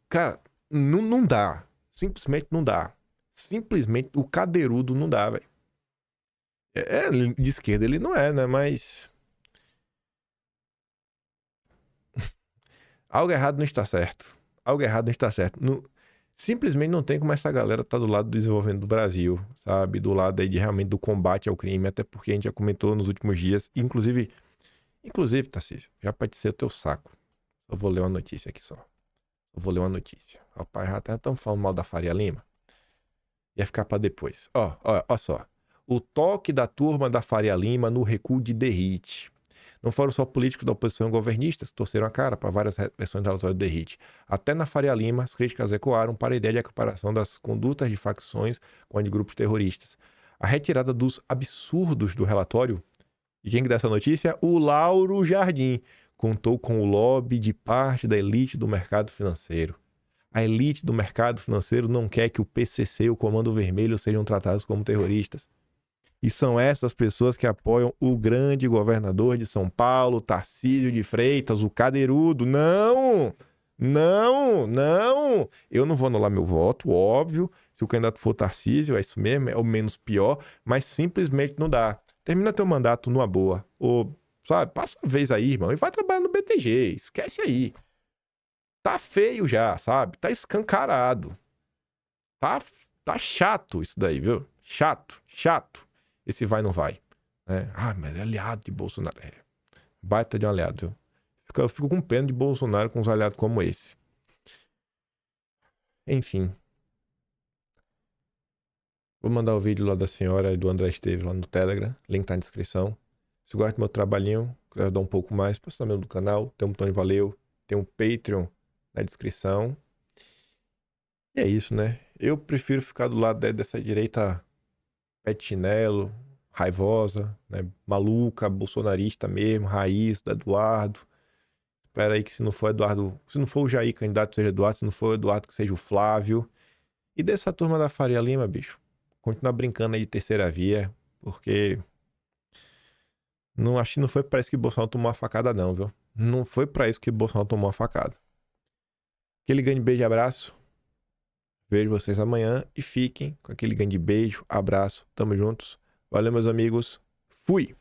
cara, não dá. Simplesmente não dá. Simplesmente o cadeirudo não dá, velho. De esquerda ele não é, né? Mas... Algo errado não está certo. Algo errado não está certo. Simplesmente não tem como essa galera tá do lado do desenvolvimento do Brasil, sabe? Do lado aí de realmente do combate ao crime, até porque a gente já comentou nos últimos dias, inclusive, Tarcísio, já pode ser o teu saco. Eu vou ler uma notícia aqui só. Eu vou ler uma notícia. Rapaz, já estão falando mal da Faria Lima. Ia ficar pra depois. Ó só. O toque da turma da Faria Lima no recuo de Derrite. Não foram só políticos da oposição governistas que torceram a cara para várias versões da relatório do Derrite. Até na Faria Lima, as críticas ecoaram para a ideia de equiparação das condutas de facções com a de grupos terroristas. A retirada dos absurdos do relatório, e quem que dá essa notícia? O Lauro Jardim. Contou com o lobby de parte da elite do mercado financeiro. A elite do mercado financeiro não quer que o PCC e o Comando Vermelho sejam tratados como terroristas. E são essas pessoas que apoiam o grande governador de São Paulo, Tarcísio de Freitas, o cadeirudo. Não! Eu não vou anular meu voto, óbvio. Se o candidato for Tarcísio, é isso mesmo, é o menos pior, mas simplesmente não dá. Termina teu mandato numa boa. Ou, sabe, passa a vez aí, irmão, e vai trabalhar no BTG. Esquece aí. Tá feio já, sabe? Tá escancarado. Tá chato isso daí, viu? Chato. Esse vai não vai. Né? Mas é aliado de Bolsonaro. Baita de um aliado, viu? Eu fico com pena de Bolsonaro com uns aliados como esse. Enfim. Vou mandar o vídeo lá da senhora e do André Esteves lá no Telegram. Link tá na descrição. Se gosta do meu trabalhinho, quer dar um pouco mais, passa no meu do canal. Tem um botão de valeu. Tem um Patreon na descrição. E é isso, né? Eu prefiro ficar do lado dessa direita pé de chinelo, raivosa, né? Maluca, bolsonarista mesmo, raiz do Eduardo. Espera aí que se não for Eduardo, se não for o Jair candidato, seja Eduardo, se não for o Eduardo, que seja o Flávio. E dessa turma da Faria Lima, bicho, continuar brincando aí de terceira via, porque acho que não foi pra isso que o Bolsonaro tomou uma facada não, viu? Não foi pra isso que o Bolsonaro tomou uma facada. Aquele grande beijo e abraço. Vejo vocês amanhã e fiquem com aquele grande beijo, abraço, tamo juntos. Valeu, meus amigos. Fui!